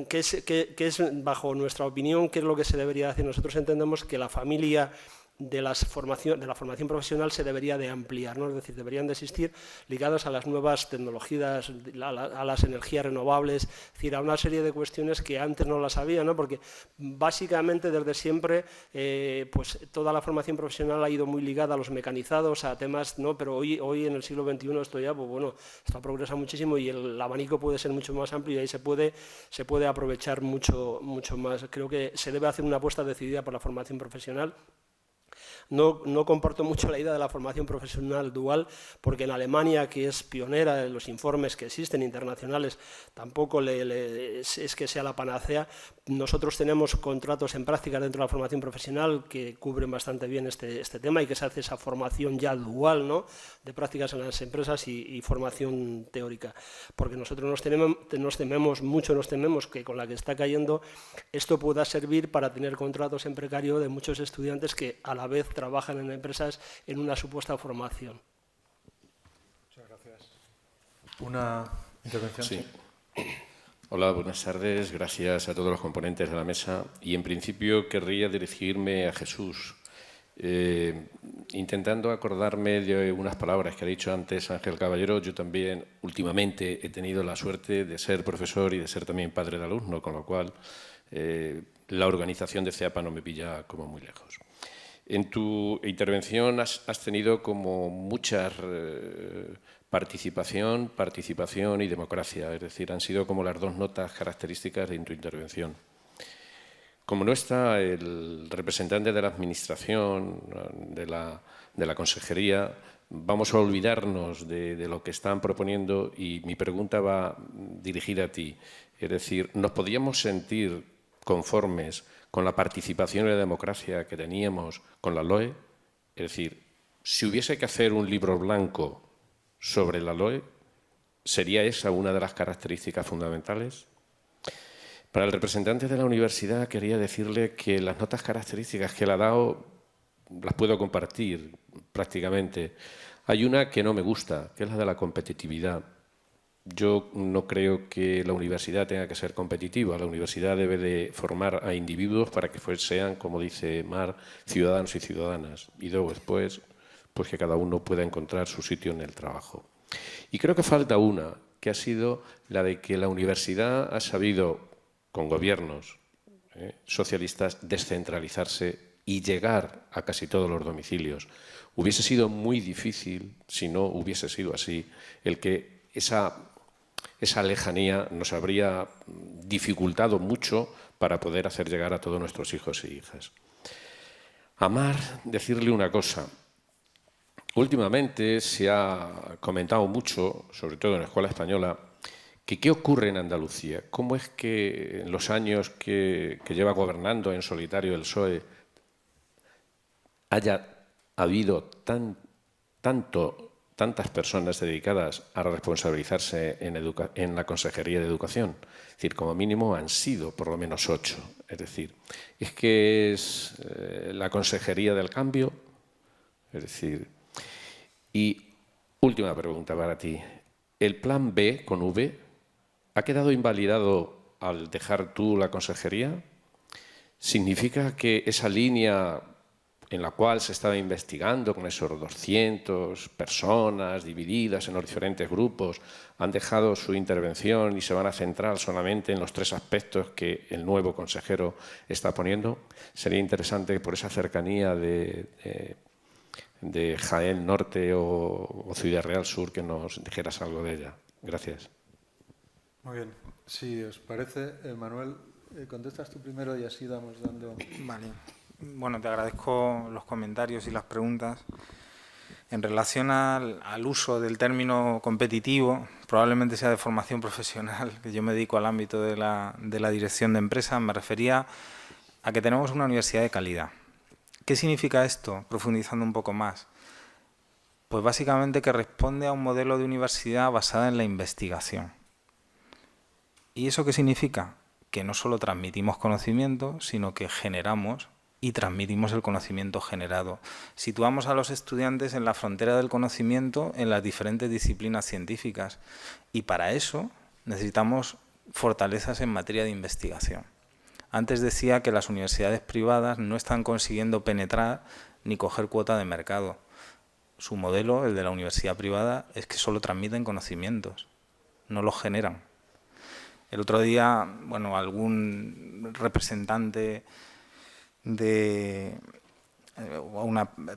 ¿Qué es, bajo nuestra opinión, qué es lo que se debería hacer? Nosotros entendemos que la familia de la formación profesional se debería de ampliar, ¿no? Es decir, deberían de existir ligados a las nuevas tecnologías, a las energías renovables, es decir, a una serie de cuestiones que antes no las había, ¿no? Porque básicamente desde siempre pues toda la formación profesional ha ido muy ligada a los mecanizados, a temas, ¿no? Pero hoy en el siglo XXI esto ya, pues bueno, esto ha progresado muchísimo y el abanico puede ser mucho más amplio y ahí se puede aprovechar mucho más. Creo que se debe hacer una apuesta decidida por la formación profesional. No comparto mucho la idea de la formación profesional dual, porque en Alemania, que es pionera en los informes que existen internacionales, tampoco es que sea la panacea. Nosotros tenemos contratos en práctica dentro de la formación profesional que cubren bastante bien este tema y que se hace esa formación ya dual, ¿no? De prácticas en las empresas y formación teórica. Porque nosotros nos tememos que con la que está cayendo esto pueda servir para tener contratos en precario de muchos estudiantes que a la vez trabajan en empresas en una supuesta formación. Muchas gracias. ¿Una intervención? Sí. Hola, buenas tardes. Gracias a todos los componentes de la mesa. Y en principio querría dirigirme a Jesús, intentando acordarme de unas palabras que ha dicho antes Ángel Caballero. Yo también últimamente he tenido la suerte de ser profesor y de ser también padre de alumno, con lo cual la organización de CEAPA no me pilla como muy lejos. En tu intervención has tenido como muchas participación y democracia, es decir, han sido como las dos notas características de tu intervención. Como no está el representante de la Administración, de la Consejería, vamos a olvidarnos de lo que están proponiendo y mi pregunta va dirigida a ti. Es decir, ¿nos podríamos sentir conformes con la participación y la democracia que teníamos con la LOE? Es decir, si hubiese que hacer un libro blanco sobre la LOE, ¿sería esa una de las características fundamentales? Para el representante de la universidad quería decirle que las notas características que él ha dado las puedo compartir prácticamente. Hay una que no me gusta, que es la de la competitividad. Yo no creo que la universidad tenga que ser competitiva. La universidad debe de formar a individuos para que sean, como dice Mar, ciudadanos y ciudadanas. Y luego después, pues que cada uno pueda encontrar su sitio en el trabajo. Y creo que falta una, que ha sido la de que la universidad ha sabido, con gobiernos socialistas, descentralizarse y llegar a casi todos los domicilios. Hubiese sido muy difícil, si no hubiese sido así, el que esa lejanía nos habría dificultado mucho para poder hacer llegar a todos nuestros hijos e hijas. A Mar, decirle una cosa. Últimamente se ha comentado mucho, sobre todo en la escuela española, que qué ocurre en Andalucía. ¿Cómo es que en los años que lleva gobernando en solitario el PSOE haya habido tantas personas dedicadas a responsabilizarse en la Consejería de Educación? Es decir, como mínimo han sido por lo menos 8. Es decir, es que es la Consejería del Cambio. Es decir, y última pregunta para ti. ¿El plan B con V ha quedado invalidado al dejar tú la consejería? ¿Significa que esa línea en la cual se estaba investigando con esos 200 personas divididas en los diferentes grupos han dejado su intervención y se van a centrar solamente en los 3 aspectos que el nuevo consejero está poniendo? Sería interesante por esa cercanía de Jaén Norte o Ciudad Real Sur que nos dijeras algo de ella. Gracias. Muy bien. Si os parece, Manuel, contestas tú primero y así damos dando... Vale. Bueno, te agradezco los comentarios y las preguntas. En relación al uso del término competitivo, probablemente sea de formación profesional, que yo me dedico al ámbito de la dirección de empresas, me refería a que tenemos una universidad de calidad. ¿Qué significa esto? Profundizando un poco más. Pues básicamente que responde a un modelo de universidad basada en la investigación. ¿Y eso qué significa? Que no solo transmitimos conocimiento, sino que generamos y transmitimos el conocimiento generado. Situamos a los estudiantes en la frontera del conocimiento en las diferentes disciplinas científicas y para eso necesitamos fortalezas en materia de investigación. Antes decía que las universidades privadas no están consiguiendo penetrar ni coger cuota de mercado. Su modelo, el de la universidad privada, es que solo transmiten conocimientos, no los generan. El otro día, bueno, algún representante de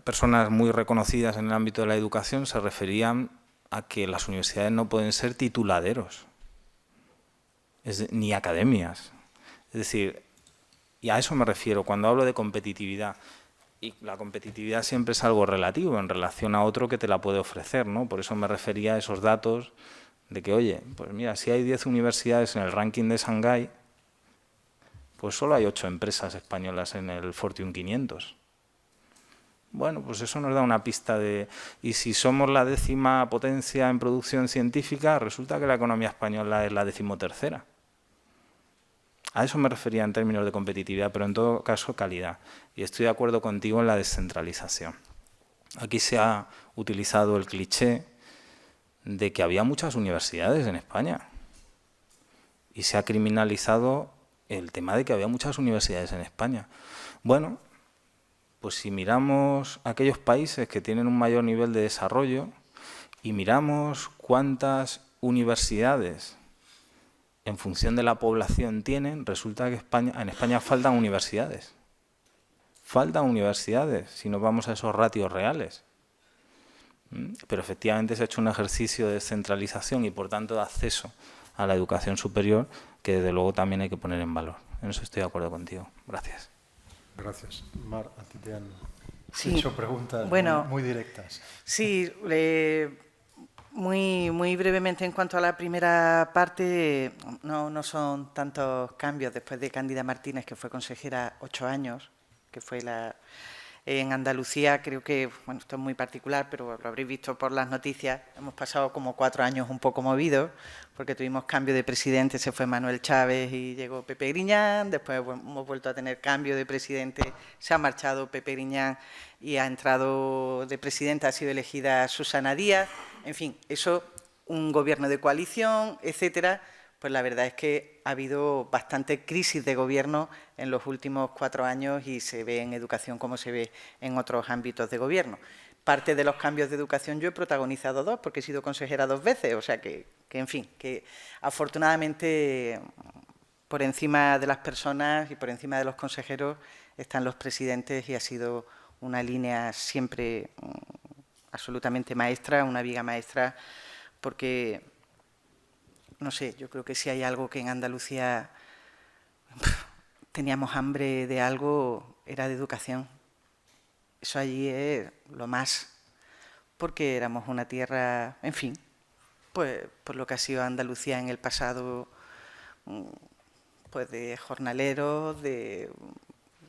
personas muy reconocidas en el ámbito de la educación se referían a que las universidades no pueden ser tituladeros, ni academias. Es decir, y a eso me refiero cuando hablo de competitividad. Y la competitividad siempre es algo relativo en relación a otro que te la puede ofrecer, ¿no? Por eso me refería a esos datos de que, oye, pues mira, si hay 10 universidades en el ranking de Shanghái, pues solo hay 8 empresas españolas en el Fortune 500. Bueno, pues eso nos da una pista de... Y si somos la 10ª potencia en producción científica, resulta que la economía española es la 13ª. A eso me refería en términos de competitividad, pero en todo caso calidad. Y estoy de acuerdo contigo en la descentralización. Aquí se ha utilizado el cliché de que había muchas universidades en España. Y se ha criminalizado el tema de que había muchas universidades en España. Bueno, pues si miramos aquellos países que tienen un mayor nivel de desarrollo y miramos cuántas universidades en función de la población tienen, resulta que en España faltan universidades. Faltan universidades si nos vamos a esos ratios reales. Pero efectivamente se ha hecho un ejercicio de descentralización y por tanto de acceso a la educación superior que desde luego también hay que poner en valor. En eso estoy de acuerdo contigo. Gracias. Gracias. Mar, a ti te han Sí, hecho preguntas muy directas. Sí, muy brevemente en cuanto a la primera parte, no son tantos cambios después de Cándida Martínez, que fue consejera 8 años, que fue En Andalucía creo que, bueno, esto es muy particular, pero lo habréis visto por las noticias, hemos pasado como 4 años un poco movidos, porque tuvimos cambio de presidente, se fue Manuel Chávez y llegó Pepe Griñán, después hemos vuelto a tener cambio de presidente, se ha marchado Pepe Griñán y ha entrado de presidenta, ha sido elegida Susana Díaz, en fin, eso, un gobierno de coalición, etcétera. Pues la verdad es que ha habido bastante crisis de gobierno en los últimos 4 años y se ve en educación como se ve en otros ámbitos de gobierno. Parte de los cambios de educación yo he protagonizado 2 porque he sido consejera 2 veces, o sea que en fin, que afortunadamente por encima de las personas y por encima de los consejeros están los presidentes y ha sido una línea siempre absolutamente maestra, una viga maestra, porque no sé, yo creo que si hay algo que en Andalucía teníamos hambre de algo, era de educación. Eso allí es lo más, porque éramos una tierra, en fin, pues por lo que ha sido Andalucía en el pasado, pues de jornaleros, de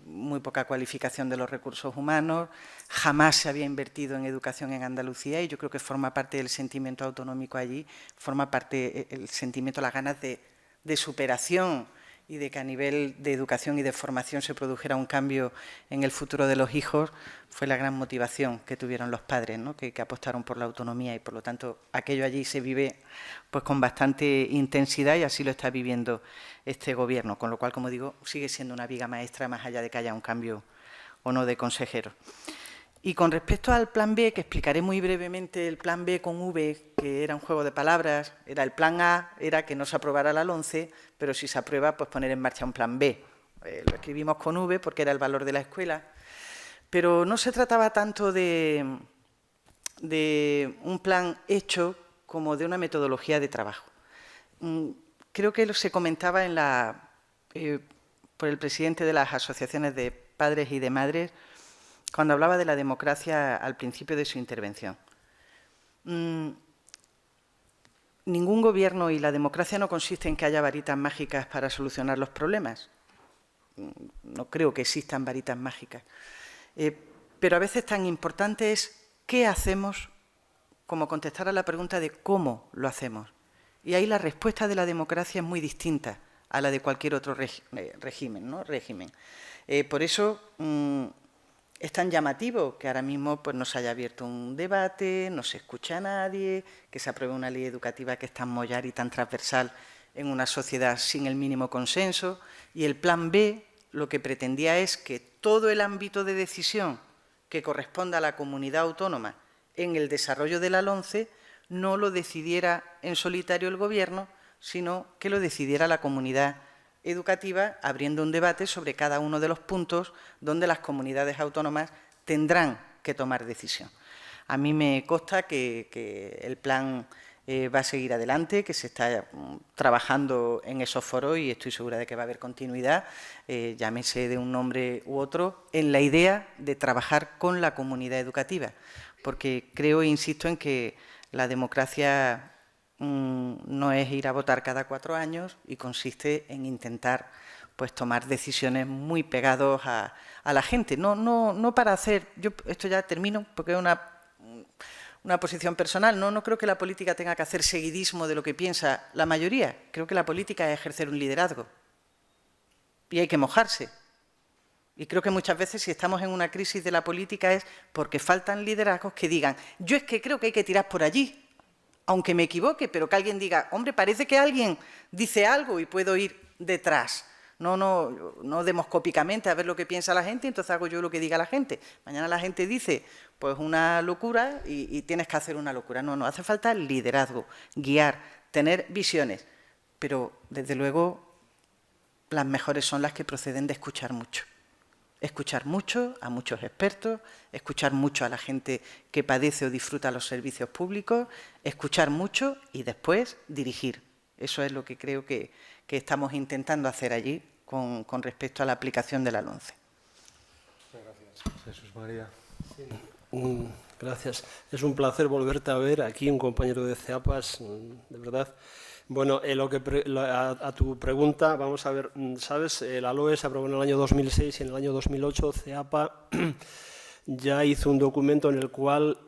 muy poca cualificación de los recursos humanos, jamás se había invertido en educación en Andalucía y yo creo que forma parte del sentimiento autonómico allí, forma parte el sentimiento, las ganas de superación y de que a nivel de educación y de formación se produjera un cambio en el futuro de los hijos, fue la gran motivación que tuvieron los padres, ¿no? que apostaron por la autonomía y por lo tanto aquello allí se vive pues con bastante intensidad y así lo está viviendo este gobierno, con lo cual, como digo, sigue siendo una viga maestra más allá de que haya un cambio o no de consejeros. Y con respecto al plan B, que explicaré muy brevemente el plan B con V, que era un juego de palabras, era el plan A, era que no se aprobara la LOMCE, pero si se aprueba, pues poner en marcha un plan B. Lo escribimos con V porque era el valor de la escuela, pero no se trataba tanto de un plan hecho como de una metodología de trabajo. Creo que se comentaba por el presidente de las asociaciones de padres y de madres, cuando hablaba de la democracia al principio de su intervención. Ningún gobierno, y la democracia no consiste en que haya varitas mágicas para solucionar los problemas. No creo que existan varitas mágicas. Pero a veces tan importante es qué hacemos como contestar a la pregunta de cómo lo hacemos. Y ahí la respuesta de la democracia es muy distinta a la de cualquier otro régimen, ¿no? Por eso es tan llamativo que ahora mismo pues, no se haya abierto un debate, no se escucha a nadie, que se apruebe una ley educativa que es tan mollar y tan transversal en una sociedad sin el mínimo consenso. Y el plan B lo que pretendía es que todo el ámbito de decisión que corresponda a la comunidad autónoma en el desarrollo de la LOMCE no lo decidiera en solitario el Gobierno, sino que lo decidiera la comunidad educativa, abriendo un debate sobre cada uno de los puntos donde las comunidades autónomas tendrán que tomar decisión. A mí me consta que el plan va a seguir adelante, que se está trabajando en esos foros y estoy segura de que va a haber continuidad, llámese de un nombre u otro, en la idea de trabajar con la comunidad educativa, porque creo e insisto en que la democracia no es ir a votar cada 4 años y consiste en intentar pues, tomar decisiones muy pegados a la gente. No para hacer, yo esto ya termino porque es una posición personal, no creo que la política tenga que hacer seguidismo de lo que piensa la mayoría, creo que la política es ejercer un liderazgo y hay que mojarse. Y creo que muchas veces si estamos en una crisis de la política es porque faltan liderazgos que digan yo es que creo que hay que tirar por allí, aunque me equivoque, pero que alguien diga, hombre, parece que alguien dice algo y puedo ir detrás. No demoscópicamente a ver lo que piensa la gente, entonces hago yo lo que diga la gente. Mañana la gente dice, pues una locura y tienes que hacer una locura. No, hace falta liderazgo, guiar, tener visiones. Pero, desde luego, las mejores son las que proceden de escuchar mucho. Escuchar mucho a muchos expertos, escuchar mucho a la gente que padece o disfruta los servicios públicos, escuchar mucho y después dirigir. Eso es lo que creo que estamos intentando hacer allí con respecto a la aplicación de la LOMCE. Gracias. Jesús María. Sí. Gracias. Es un placer volverte a ver aquí, un compañero de CEAPAS, de verdad. Bueno, a tu pregunta, vamos a ver, ¿sabes? La LOE se aprobó en el año 2006 y en el año 2008 CEAPA ya hizo un documento en el cual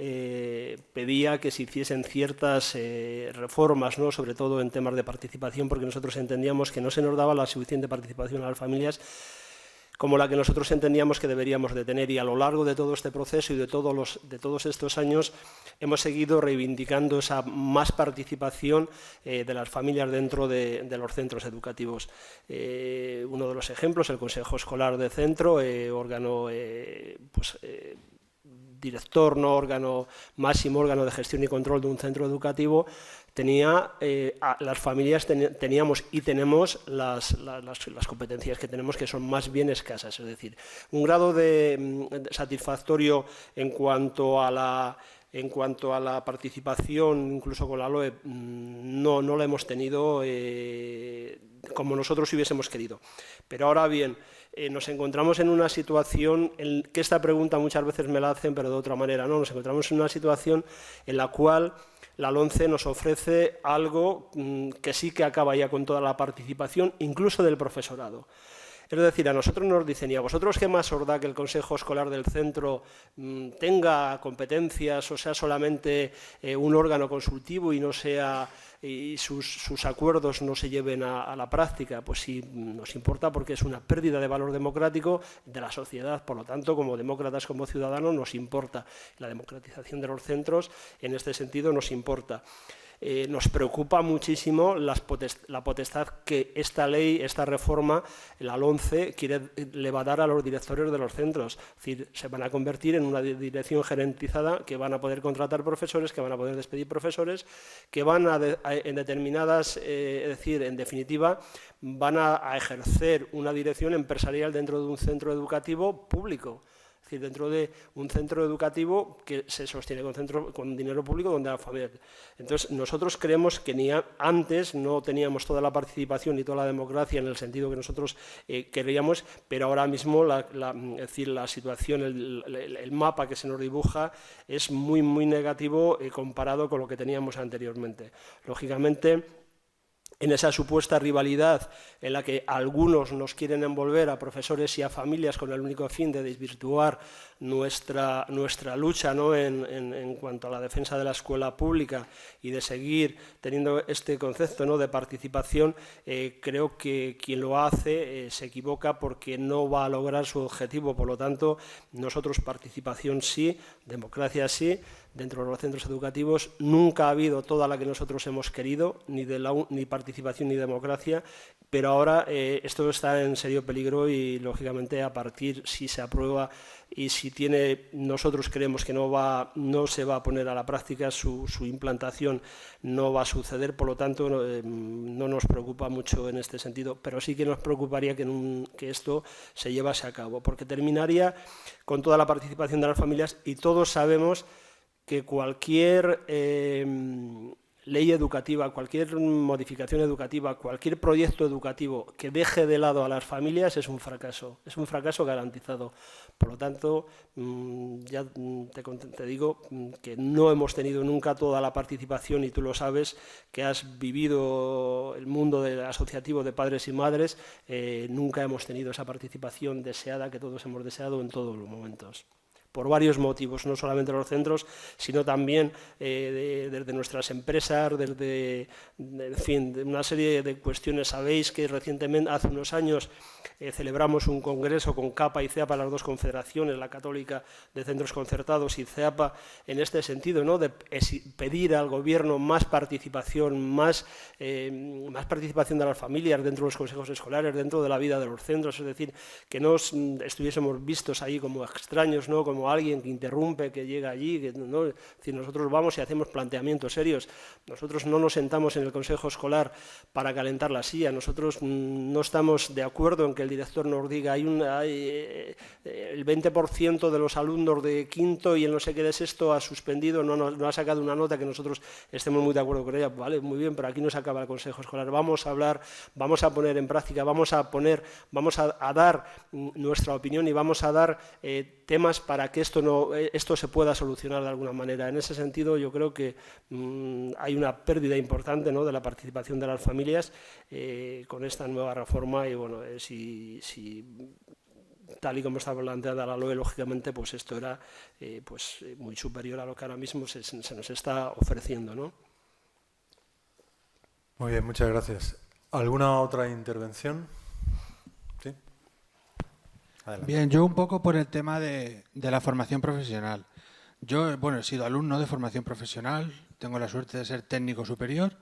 pedía que se hiciesen ciertas reformas, ¿no? Sobre todo en temas de participación, porque nosotros entendíamos que no se nos daba la suficiente participación a las familias como la que nosotros entendíamos que deberíamos de tener, y a lo largo de todo este proceso y de todos estos años hemos seguido reivindicando esa más participación de las familias dentro de los centros educativos. Uno de los ejemplos, el Consejo Escolar de Centro, órgano director, ¿no? Máximo órgano de gestión y control de un centro educativo, las familias teníamos y tenemos las competencias que tenemos, que son más bien escasas. Es decir, un grado de satisfactorio en cuanto a la participación, incluso con la LOE, no la hemos tenido como nosotros hubiésemos querido. Pero ahora bien, nos encontramos en una situación, que esta pregunta muchas veces me la hacen, pero de otra manera, ¿no? Nos encontramos en una situación en la cual la LOMCE nos ofrece algo que sí que acaba ya con toda la participación, incluso del profesorado. Es decir, a nosotros nos dicen, ¿y a vosotros qué más os da que el Consejo Escolar del Centro tenga competencias o sea solamente un órgano consultivo y no sea y sus acuerdos no se lleven a la práctica? Pues sí, nos importa, porque es una pérdida de valor democrático de la sociedad. Por lo tanto, como demócratas, como ciudadanos, nos importa. La democratización de los centros, en este sentido, nos importa. Nos preocupa muchísimo la potestad que esta ley, esta reforma, la LOMCE, le va a dar a los directores de los centros. Es decir, se van a convertir en una dirección gerentizada, que van a poder contratar profesores, que van a poder despedir profesores, que van en determinadas, es decir, en definitiva, van a ejercer una dirección empresarial dentro de un centro educativo público. Es decir, dentro de un centro educativo que se sostiene con dinero público, donde la familia. Entonces, nosotros creemos que antes no teníamos toda la participación y toda la democracia en el sentido que nosotros queríamos, pero ahora mismo es decir, la situación, el mapa que se nos dibuja es muy, muy negativo comparado con lo que teníamos anteriormente. Lógicamente, en esa supuesta rivalidad en la que algunos nos quieren envolver a profesores y a familias con el único fin de desvirtuar nuestra lucha, ¿no? en cuanto a la defensa de la escuela pública y de seguir teniendo este concepto, ¿no? de participación, creo que quien lo hace se equivoca, porque no va a lograr su objetivo. Por lo tanto, nosotros participación sí, democracia sí. Dentro de los centros educativos nunca ha habido toda la que nosotros hemos querido, ni participación ni democracia, pero ahora esto está en serio peligro y, lógicamente, a partir, si se aprueba y si nosotros creemos que no se va a poner a la práctica, su implantación no va a suceder. Por lo tanto, no nos preocupa mucho en este sentido, pero sí que nos preocuparía que esto se llevase a cabo, porque terminaría con toda la participación de las familias, y todos sabemos que cualquier ley educativa, cualquier modificación educativa, cualquier proyecto educativo que deje de lado a las familias es un fracaso garantizado. Por lo tanto, ya te digo que no hemos tenido nunca toda la participación, y tú lo sabes, que has vivido el mundo asociativo de padres y madres, nunca hemos tenido esa participación deseada que todos hemos deseado en todos los momentos. Por varios motivos, no solamente los centros, sino también desde nuestras empresas, en fin, de una serie de cuestiones. Sabéis que recientemente, hace unos años, celebramos un congreso con CAPA y CEAPA, las dos confederaciones, la Católica de Centros Concertados y CEAPA, en este sentido, ¿no? de pedir al Gobierno más participación, más participación de las familias dentro de los consejos escolares, dentro de la vida de los centros. Es decir, que no estuviésemos vistos ahí como extraños, ¿no? Como alguien que interrumpe, que llega allí, ¿no? Es decir, nosotros vamos y hacemos planteamientos serios. Nosotros no nos sentamos en el consejo escolar para calentar la silla. Nosotros no estamos de acuerdo en que el director nos diga el 20% de los alumnos de quinto y el no sé qué de sexto ha suspendido, no ha sacado una nota que nosotros estemos muy de acuerdo con ella. Vale, muy bien, pero aquí no se acaba el consejo escolar. Vamos a hablar, vamos a poner en práctica, vamos a dar nuestra opinión y vamos a dar temas para que esto se pueda solucionar de alguna manera. En ese sentido, yo creo que hay una pérdida importante, ¿no? de la participación de las familias con esta nueva reforma, y bueno, si tal y como está planteada la LOE, lógicamente, pues esto era muy superior a lo que ahora mismo se nos está ofreciendo, ¿no? Muy bien, muchas gracias. ¿Alguna otra intervención? Sí. Adelante. Bien, yo un poco por el tema de la formación profesional. Yo, bueno, he sido alumno de formación profesional, tengo la suerte de ser técnico superior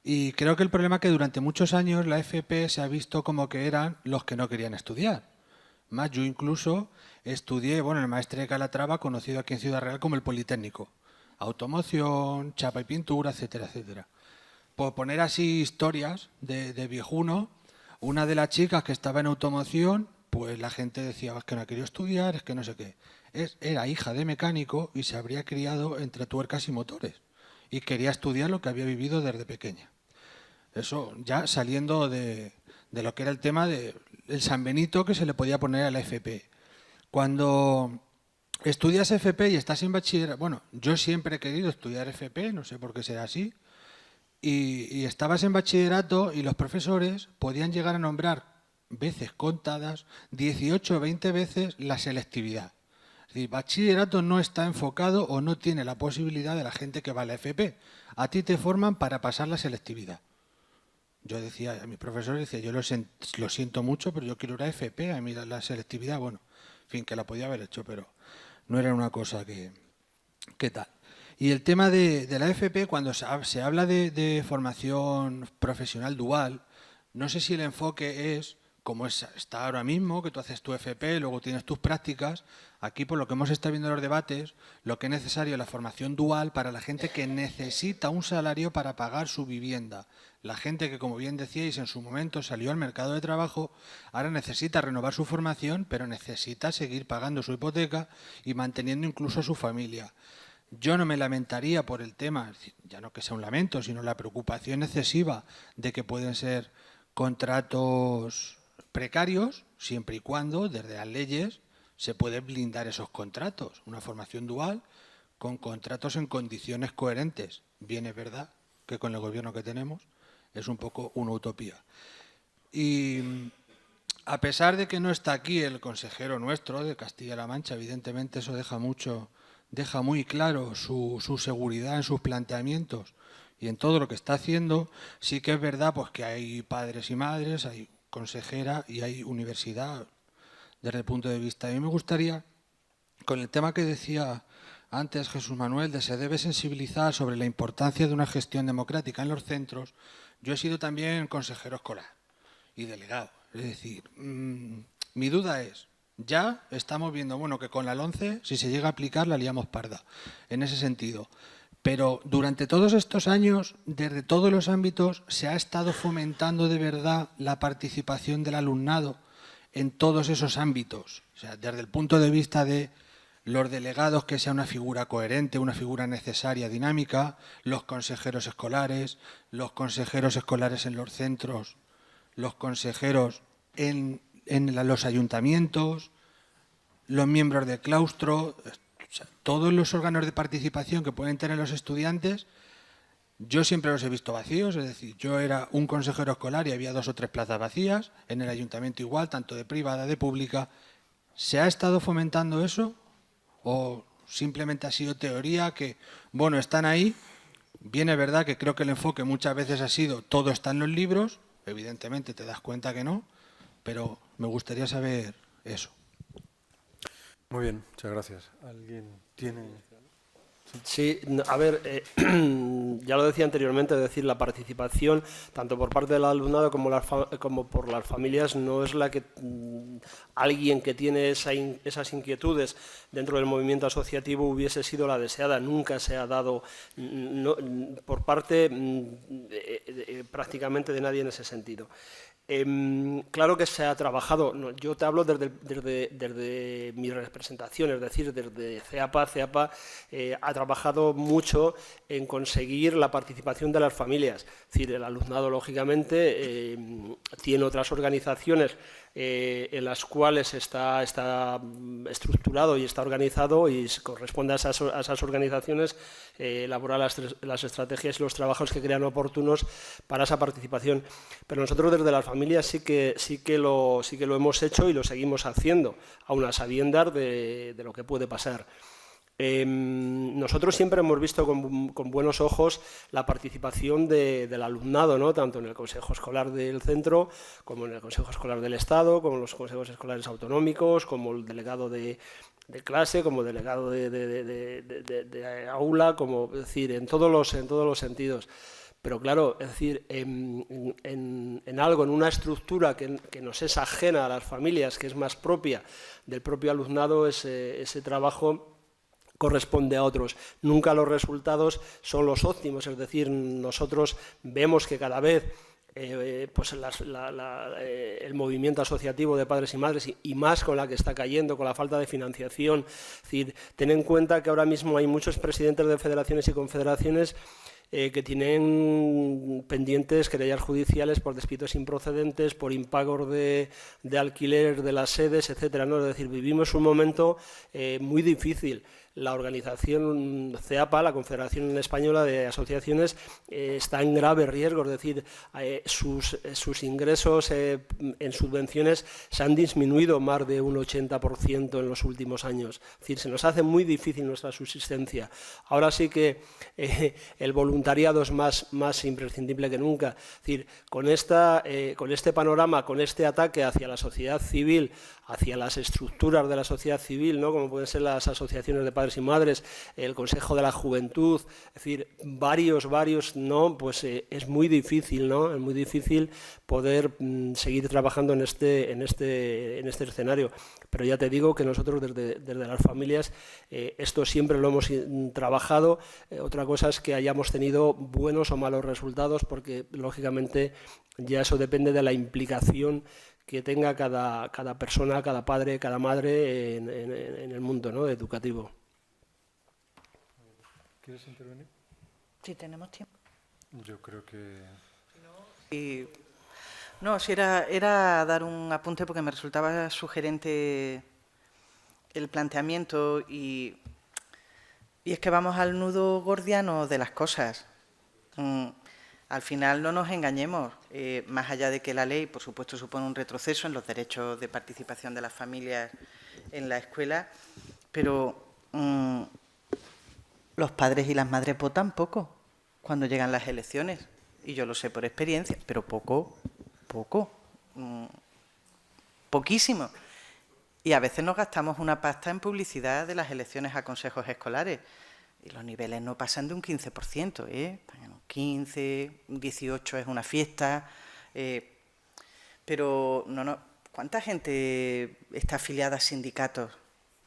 y creo que el problema es que durante muchos años la FP se ha visto como que eran los que no querían estudiar. Más, yo incluso estudié, bueno, el Maestre de Calatrava, conocido aquí en Ciudad Real como el Politécnico. Automoción, chapa y pintura, etcétera, etcétera. Por poner así historias de viejuno, una de las chicas que estaba en automoción, pues la gente decía, es que no ha querido estudiar, es que no sé qué. Era hija de mecánico y se habría criado entre tuercas y motores. Y quería estudiar lo que había vivido desde pequeña. Eso ya saliendo de lo que era el tema del San Benito que se le podía poner a la FP. Cuando estudias FP y estás en bachillerato, bueno, yo siempre he querido estudiar FP, no sé por qué será así, y estabas en bachillerato y los profesores podían llegar a nombrar veces contadas, 18 o 20 veces la selectividad. Es decir, bachillerato no está enfocado o no tiene la posibilidad de la gente que va a la FP. A ti te forman para pasar la selectividad. Yo decía, a mi profesor decía, yo lo siento mucho, pero yo quiero ir a FP, a mí la selectividad, bueno, en fin, que la podía haber hecho, pero no era una cosa que tal. Y el tema de la FP, cuando se habla de formación profesional dual, no sé si el enfoque es, como está ahora mismo, que tú haces tu FP, luego tienes tus prácticas. Aquí, por lo que hemos estado viendo en los debates, lo que es necesario es la formación dual para la gente que necesita un salario para pagar su vivienda. La gente que, como bien decíais, en su momento salió al mercado de trabajo, ahora necesita renovar su formación, pero necesita seguir pagando su hipoteca y manteniendo incluso a su familia. Yo no me lamentaría por el tema, ya no que sea un lamento, sino la preocupación excesiva de que pueden ser contratos precarios, siempre y cuando, desde las leyes, se puede blindar esos contratos. Una formación dual con contratos en condiciones coherentes. Bien es verdad que con el gobierno que tenemos es un poco una utopía. Y a pesar de que no está aquí el consejero nuestro de Castilla-La Mancha, evidentemente eso deja muy claro su seguridad en sus planteamientos y en todo lo que está haciendo. Sí que es verdad pues que hay padres y madres, hay consejera y hay universidad desde el punto de vista. A mí me gustaría, con el tema que decía antes Jesús Manuel, de se debe sensibilizar sobre la importancia de una gestión democrática en los centros. Yo he sido también consejero escolar y delegado. Es decir, mi duda es, ya estamos viendo, bueno, que con la LOMCE, si se llega a aplicar, la liamos parda, en ese sentido. Pero durante todos estos años, desde todos los ámbitos, se ha estado fomentando de verdad la participación del alumnado en todos esos ámbitos. O sea, desde el punto de vista de los delegados, que sea una figura coherente, una figura necesaria, dinámica, los consejeros escolares en los centros, los consejeros en los ayuntamientos, los miembros del claustro, o sea, todos los órganos de participación que pueden tener los estudiantes, yo siempre los he visto vacíos. Es decir, yo era un consejero escolar y había 2 o 3 plazas vacías, en el ayuntamiento igual, tanto de privada, de pública. ¿Se ha estado fomentando eso o simplemente ha sido teoría que, bueno, están ahí? Bien es verdad que creo que el enfoque muchas veces ha sido todo está en los libros, evidentemente te das cuenta que no, pero me gustaría saber eso. Muy bien, muchas gracias. ¿Alguien tiene...? Sí, a ver, ya lo decía anteriormente, es decir, la participación, tanto por parte del alumnado como por las familias, no es la que alguien que tiene esas inquietudes dentro del movimiento asociativo hubiese sido la deseada. Nunca se ha dado por parte prácticamente de nadie en ese sentido. Claro que se ha trabajado, yo te hablo desde mi representación, es decir, desde CEAPA. CEAPA ha trabajado mucho en conseguir la participación de las familias. Es decir, el alumnado, lógicamente, tiene otras organizaciones en las cuales está estructurado y está organizado, y corresponde a esas organizaciones elaborar las estrategias y los trabajos que crean oportunos para esa participación. Pero nosotros desde las familias familias sí que lo hemos hecho y lo seguimos haciendo, aun a sabiendas de lo que puede pasar. Nosotros siempre hemos visto con buenos ojos la participación del alumnado, ¿no? Tanto en el Consejo Escolar del Centro, como en el Consejo Escolar del Estado, como en los consejos escolares autonómicos, como el delegado de clase, como delegado de aula, como, es decir, en todos los sentidos. Pero claro, es decir, en algo, en una estructura que nos es ajena a las familias, que es más propia del propio alumnado, ese trabajo corresponde a otros. Nunca los resultados son los óptimos, es decir, nosotros vemos que cada vez pues el movimiento asociativo de padres y madres, y más con la que está cayendo, con la falta de financiación. Es decir, ten en cuenta que ahora mismo hay muchos presidentes de federaciones y confederaciones que tienen pendientes querellas judiciales por despidos improcedentes, por impagos de alquiler de las sedes, etcétera, ¿no? Es decir, vivimos un momento muy difícil. La organización CEAPA, la Confederación Española de Asociaciones, está en grave riesgo, es decir, sus ingresos en subvenciones se han disminuido más de un 80% en los últimos años. Es decir, se nos hace muy difícil nuestra subsistencia. Ahora sí que el voluntariado es más imprescindible que nunca. Es decir, con este panorama, con este ataque hacia la sociedad civil, hacia las estructuras de la sociedad civil, ¿no? Como pueden ser las asociaciones de padres y madres, el Consejo de la Juventud, es decir, varios, ¿no? Pues es muy difícil, ¿no? Es muy difícil poder seguir trabajando en este escenario. Pero ya te digo que nosotros desde las familias esto siempre lo hemos trabajado. Otra cosa es que hayamos tenido buenos o malos resultados, porque lógicamente ya eso depende de la implicación que tenga cada persona, cada padre, cada madre en el mundo, ¿no? Educativo. ¿Quieres intervenir? Sí, tenemos tiempo. Yo creo que... No, si era dar un apunte porque me resultaba sugerente el planteamiento y es que vamos al nudo gordiano de las cosas. Al final no nos engañemos, más allá de que la ley, por supuesto, supone un retroceso en los derechos de participación de las familias en la escuela, pero los padres y las madres votan poco cuando llegan las elecciones, y yo lo sé por experiencia, pero poquísimo. Y a veces nos gastamos una pasta en publicidad de las elecciones a consejos escolares, y los niveles no pasan de un 15%, un 15, un 18 es una fiesta, pero no. ¿Cuánta gente está afiliada a sindicatos?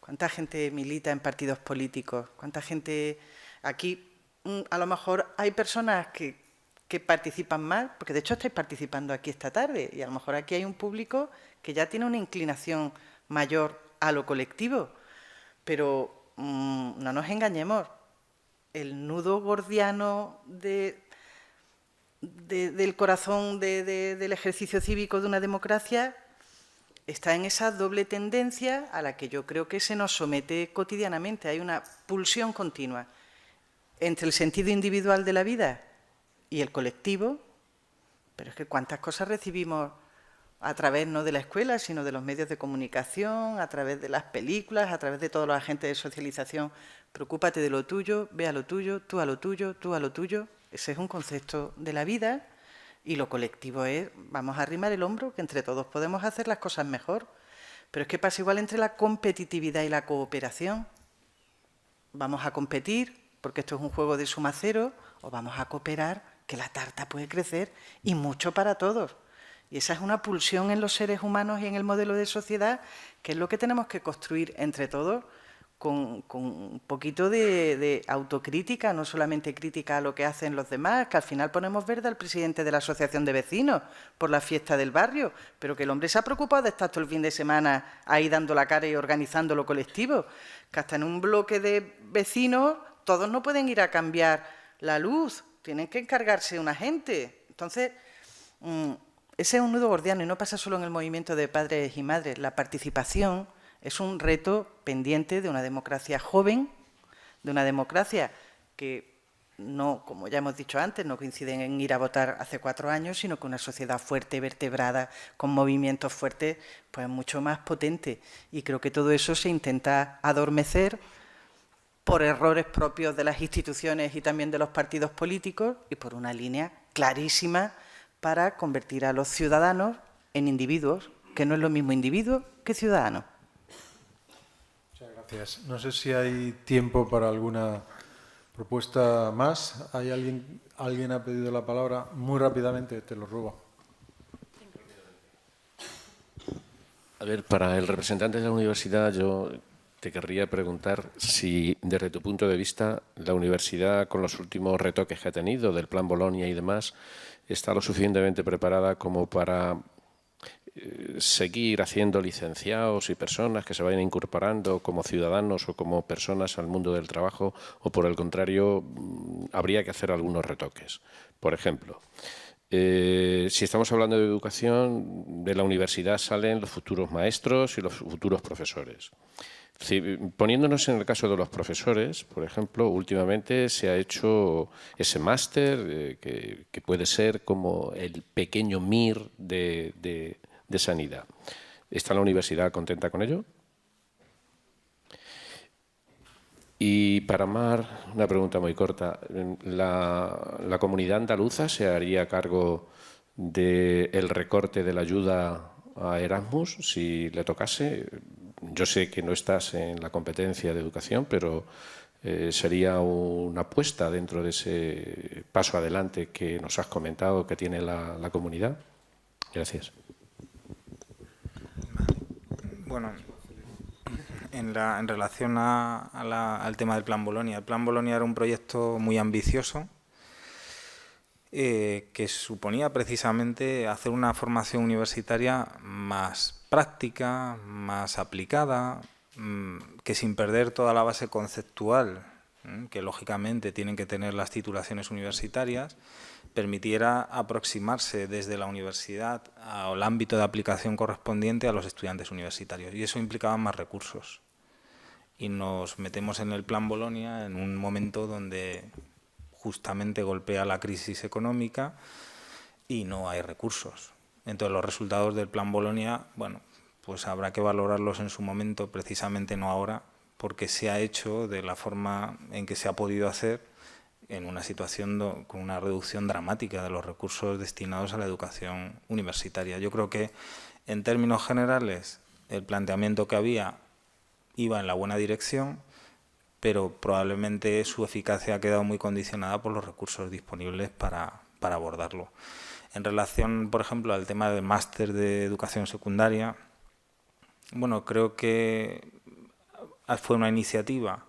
¿Cuánta gente milita en partidos políticos? ¿Cuánta gente aquí? A lo mejor hay personas que participan más, porque de hecho estáis participando aquí esta tarde, y a lo mejor aquí hay un público que ya tiene una inclinación mayor a lo colectivo, pero no nos engañemos. El nudo gordiano del corazón del ejercicio cívico de una democracia está en esa doble tendencia a la que yo creo que se nos somete cotidianamente. Hay una pulsión continua entre el sentido individual de la vida y el colectivo, pero es que cuántas cosas recibimos a través no de la escuela, sino de los medios de comunicación, a través de las películas, a través de todos los agentes de socialización. Preocúpate de lo tuyo, ve a lo tuyo, tú a lo tuyo, tú a lo tuyo. Ese es un concepto de la vida, y lo colectivo es, vamos a arrimar el hombro, que entre todos podemos hacer las cosas mejor. Pero es que pasa igual entre la competitividad y la cooperación. Vamos a competir, porque esto es un juego de suma cero, o vamos a cooperar, que la tarta puede crecer, y mucho para todos. Y esa es una pulsión en los seres humanos y en el modelo de sociedad, que es lo que tenemos que construir entre todos, con un poquito de autocrítica, no solamente crítica a lo que hacen los demás, que al final ponemos verde al presidente de la asociación de vecinos por la fiesta del barrio, pero que el hombre se ha preocupado de estar todo el fin de semana ahí dando la cara y organizando lo colectivo, que hasta en un bloque de vecinos todos no pueden ir a cambiar la luz, tienen que encargarse una gente. Entonces, ese es un nudo gordiano, y no pasa solo en el movimiento de padres y madres. La participación es un reto pendiente de una democracia joven, de una democracia que no, como ya hemos dicho antes, no coinciden en ir a votar hace 4 años, sino que una sociedad fuerte, vertebrada, con movimientos fuertes, pues mucho más potente. Y creo que todo eso se intenta adormecer por errores propios de las instituciones y también de los partidos políticos y por una línea clarísima para convertir a los ciudadanos en individuos, que no es lo mismo individuo que ciudadano. Muchas gracias. No sé si hay tiempo para alguna propuesta más. ¿Hay alguien ha pedido la palabra? Muy rápidamente, te lo ruego. A ver, para el representante de la universidad, yo te querría preguntar si, desde tu punto de vista, la universidad, con los últimos retoques que ha tenido del Plan Bolonia y demás, está lo suficientemente preparada como para seguir haciendo licenciados y personas que se vayan incorporando como ciudadanos o como personas al mundo del trabajo, o por el contrario, habría que hacer algunos retoques. Por ejemplo, si estamos hablando de educación, de la universidad salen los futuros maestros y los futuros profesores. Poniéndonos en el caso de los profesores, por ejemplo, últimamente se ha hecho ese máster que puede ser como el pequeño MIR de sanidad. ¿Está la universidad contenta con ello? Y para Mar, una pregunta muy corta. ¿La comunidad andaluza se haría cargo del recorte de la ayuda a Erasmus si le tocase? Yo sé que no estás en la competencia de educación, pero sería una apuesta dentro de ese paso adelante que nos has comentado que tiene la comunidad. Gracias. Bueno, en relación al tema del Plan Bolonia. El Plan Bolonia era un proyecto muy ambicioso que suponía precisamente hacer una formación universitaria más práctica, más aplicada, que sin perder toda la base conceptual que lógicamente tienen que tener las titulaciones universitarias, permitiera aproximarse desde la universidad al ámbito de aplicación correspondiente a los estudiantes universitarios. Y eso implicaba más recursos. Y nos metemos en el Plan Bolonia en un momento donde justamente golpea la crisis económica y no hay recursos. Entonces los resultados del Plan Bolonia, bueno, pues habrá que valorarlos en su momento, precisamente no ahora, porque se ha hecho de la forma en que se ha podido hacer en una situación con una reducción dramática de los recursos destinados a la educación universitaria. Yo creo que, en términos generales, el planteamiento que había iba en la buena dirección, pero probablemente su eficacia ha quedado muy condicionada por los recursos disponibles para abordarlo. En relación, por ejemplo, al tema del máster de educación secundaria, bueno, creo que fue una iniciativa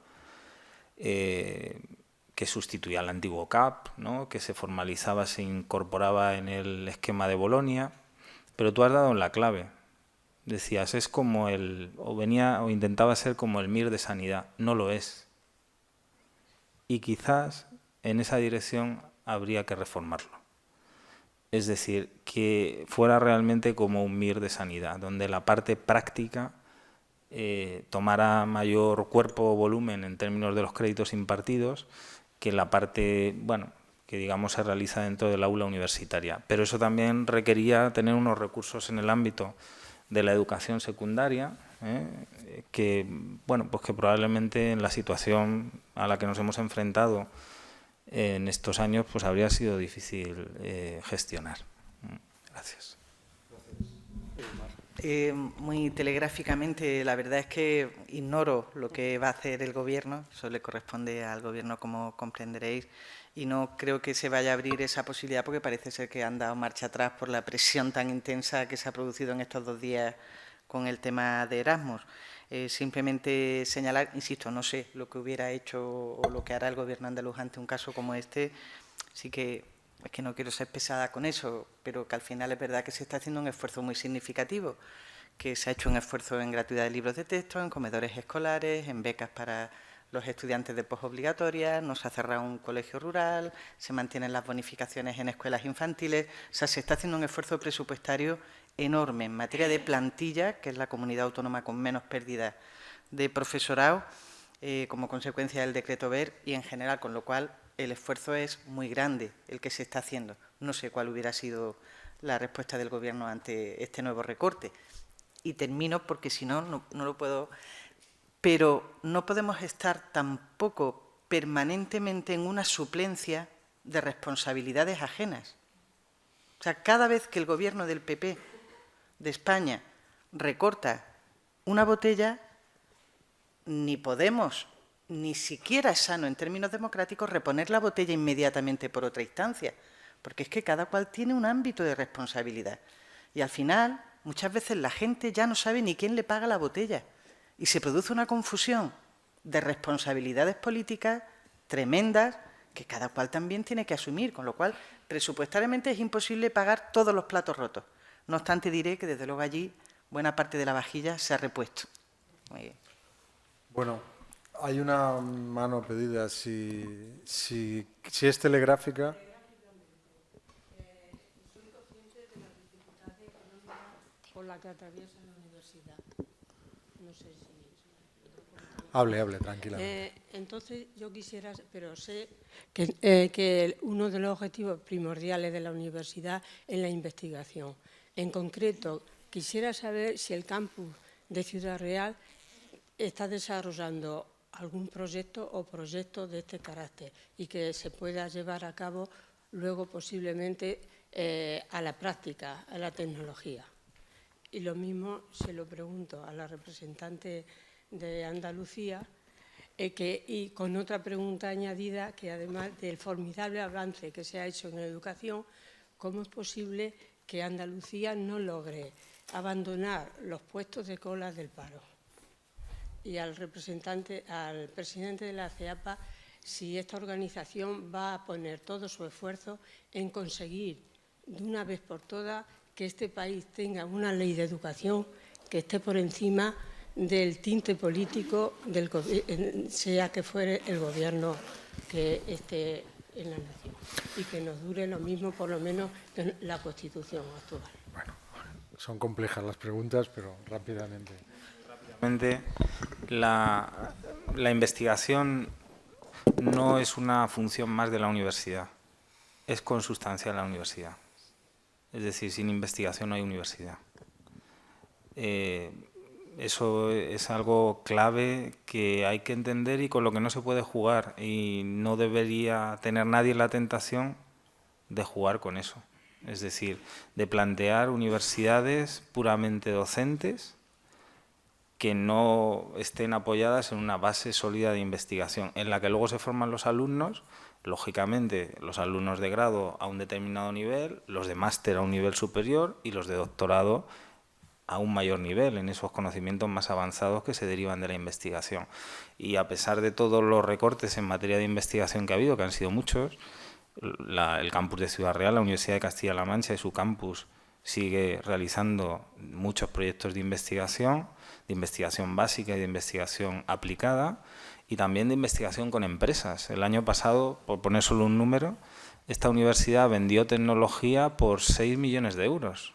que sustituía al antiguo CAP, ¿no?, que se formalizaba, se incorporaba en el esquema de Bolonia, pero tú has dado en la clave. Decías, es como o intentaba ser como el MIR de sanidad. No lo es. Y quizás en esa dirección habría que reformarlo. Es decir, que fuera realmente como un MIR de sanidad, donde la parte práctica tomara mayor cuerpo o volumen en términos de los créditos impartidos que la parte, bueno, que digamos se realiza dentro del aula universitaria. Pero eso también requería tener unos recursos en el ámbito de la educación secundaria, que, bueno, pues que probablemente en la situación a la que nos hemos enfrentado en estos años, pues habría sido difícil gestionar. Gracias. Muy telegráficamente, la verdad es que ignoro lo que va a hacer el Gobierno, eso le corresponde al Gobierno, como comprenderéis, y no creo que se vaya a abrir esa posibilidad porque parece ser que han dado marcha atrás por la presión tan intensa que se ha producido en estos 2 días con el tema de Erasmus. Simplemente señalar, insisto, no sé lo que hubiera hecho o lo que hará el Gobierno andaluz ante un caso como este, sí que es que no quiero ser pesada con eso, pero que al final es verdad que se está haciendo un esfuerzo muy significativo, que se ha hecho un esfuerzo en gratuidad de libros de texto, en comedores escolares, en becas para los estudiantes de posobligatoria, no se ha cerrado un colegio rural, se mantienen las bonificaciones en escuelas infantiles, o sea, se está haciendo un esfuerzo presupuestario enorme en materia de plantilla, que es la comunidad autónoma con menos pérdida de profesorado, como consecuencia del decreto BERT y en general, con lo cual el esfuerzo es muy grande el que se está haciendo. No sé cuál hubiera sido la respuesta del Gobierno ante este nuevo recorte. Y termino porque si no, no lo puedo. Pero no podemos estar tampoco permanentemente en una suplencia de responsabilidades ajenas. O sea, cada vez que el Gobierno del PP de España recorta una botella, ni podemos, ni siquiera es sano en términos democráticos reponer la botella inmediatamente por otra instancia, porque es que cada cual tiene un ámbito de responsabilidad. Y al final, muchas veces la gente ya no sabe ni quién le paga la botella y se produce una confusión de responsabilidades políticas tremendas que cada cual también tiene que asumir, con lo cual presupuestariamente es imposible pagar todos los platos rotos. No obstante, diré que desde luego allí buena parte de la vajilla se ha repuesto. Muy bien. Bueno, hay una mano pedida, si es telegráfica. Soy consciente de las dificultades económicas por las que atraviesa la universidad. No sé si... Hable, tranquilamente. Entonces, yo quisiera, pero sé que uno de los objetivos primordiales de la universidad es la investigación. En concreto, quisiera saber si el campus de Ciudad Real está desarrollando algún proyecto o proyectos de este carácter y que se pueda llevar a cabo luego posiblemente a la práctica, a la tecnología. Y lo mismo se lo pregunto a la representante de Andalucía y con otra pregunta añadida, que además del formidable avance que se ha hecho en educación, ¿cómo es posible que Andalucía no logre abandonar los puestos de cola del paro? Y al presidente de la CEAPA, si esta organización va a poner todo su esfuerzo en conseguir de una vez por todas que este país tenga una ley de educación que esté por encima del tinte político, sea que fuere el gobierno que esté en la nación, y que nos dure lo mismo, por lo menos, que la Constitución actual. Bueno, son complejas las preguntas, pero rápidamente. La investigación no es una función más de la universidad, es consustancial a la universidad. Es decir, sin investigación no hay universidad. Eso es algo clave que hay que entender y con lo que no se puede jugar, y no debería tener nadie la tentación de jugar con eso. Es decir, de plantear universidades puramente docentes que no estén apoyadas en una base sólida de investigación, en la que luego se forman los alumnos, lógicamente los alumnos de grado a un determinado nivel, los de máster a un nivel superior y los de doctorado a un mayor nivel, en esos conocimientos más avanzados que se derivan de la investigación. Y a pesar de todos los recortes en materia de investigación que ha habido, que han sido muchos, el campus de Ciudad Real, la Universidad de Castilla-La Mancha y su campus sigue realizando muchos proyectos de investigación básica y de investigación aplicada, y también de investigación con empresas. El año pasado, por poner solo un número, esta universidad vendió tecnología por 6 millones de euros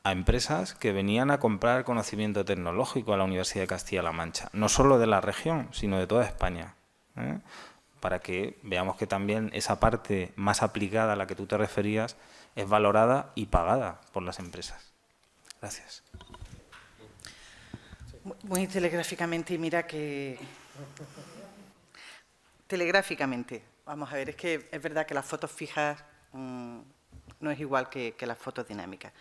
a empresas que venían a comprar conocimiento tecnológico a la Universidad de Castilla-La Mancha, no solo de la región, sino de toda España, para que veamos que también esa parte más aplicada a la que tú te referías es valorada y pagada por las empresas. Gracias. Muy telegráficamente, y mira que... Telegráficamente, vamos a ver, es que es verdad que las fotos fijas no es igual que las fotos dinámicas.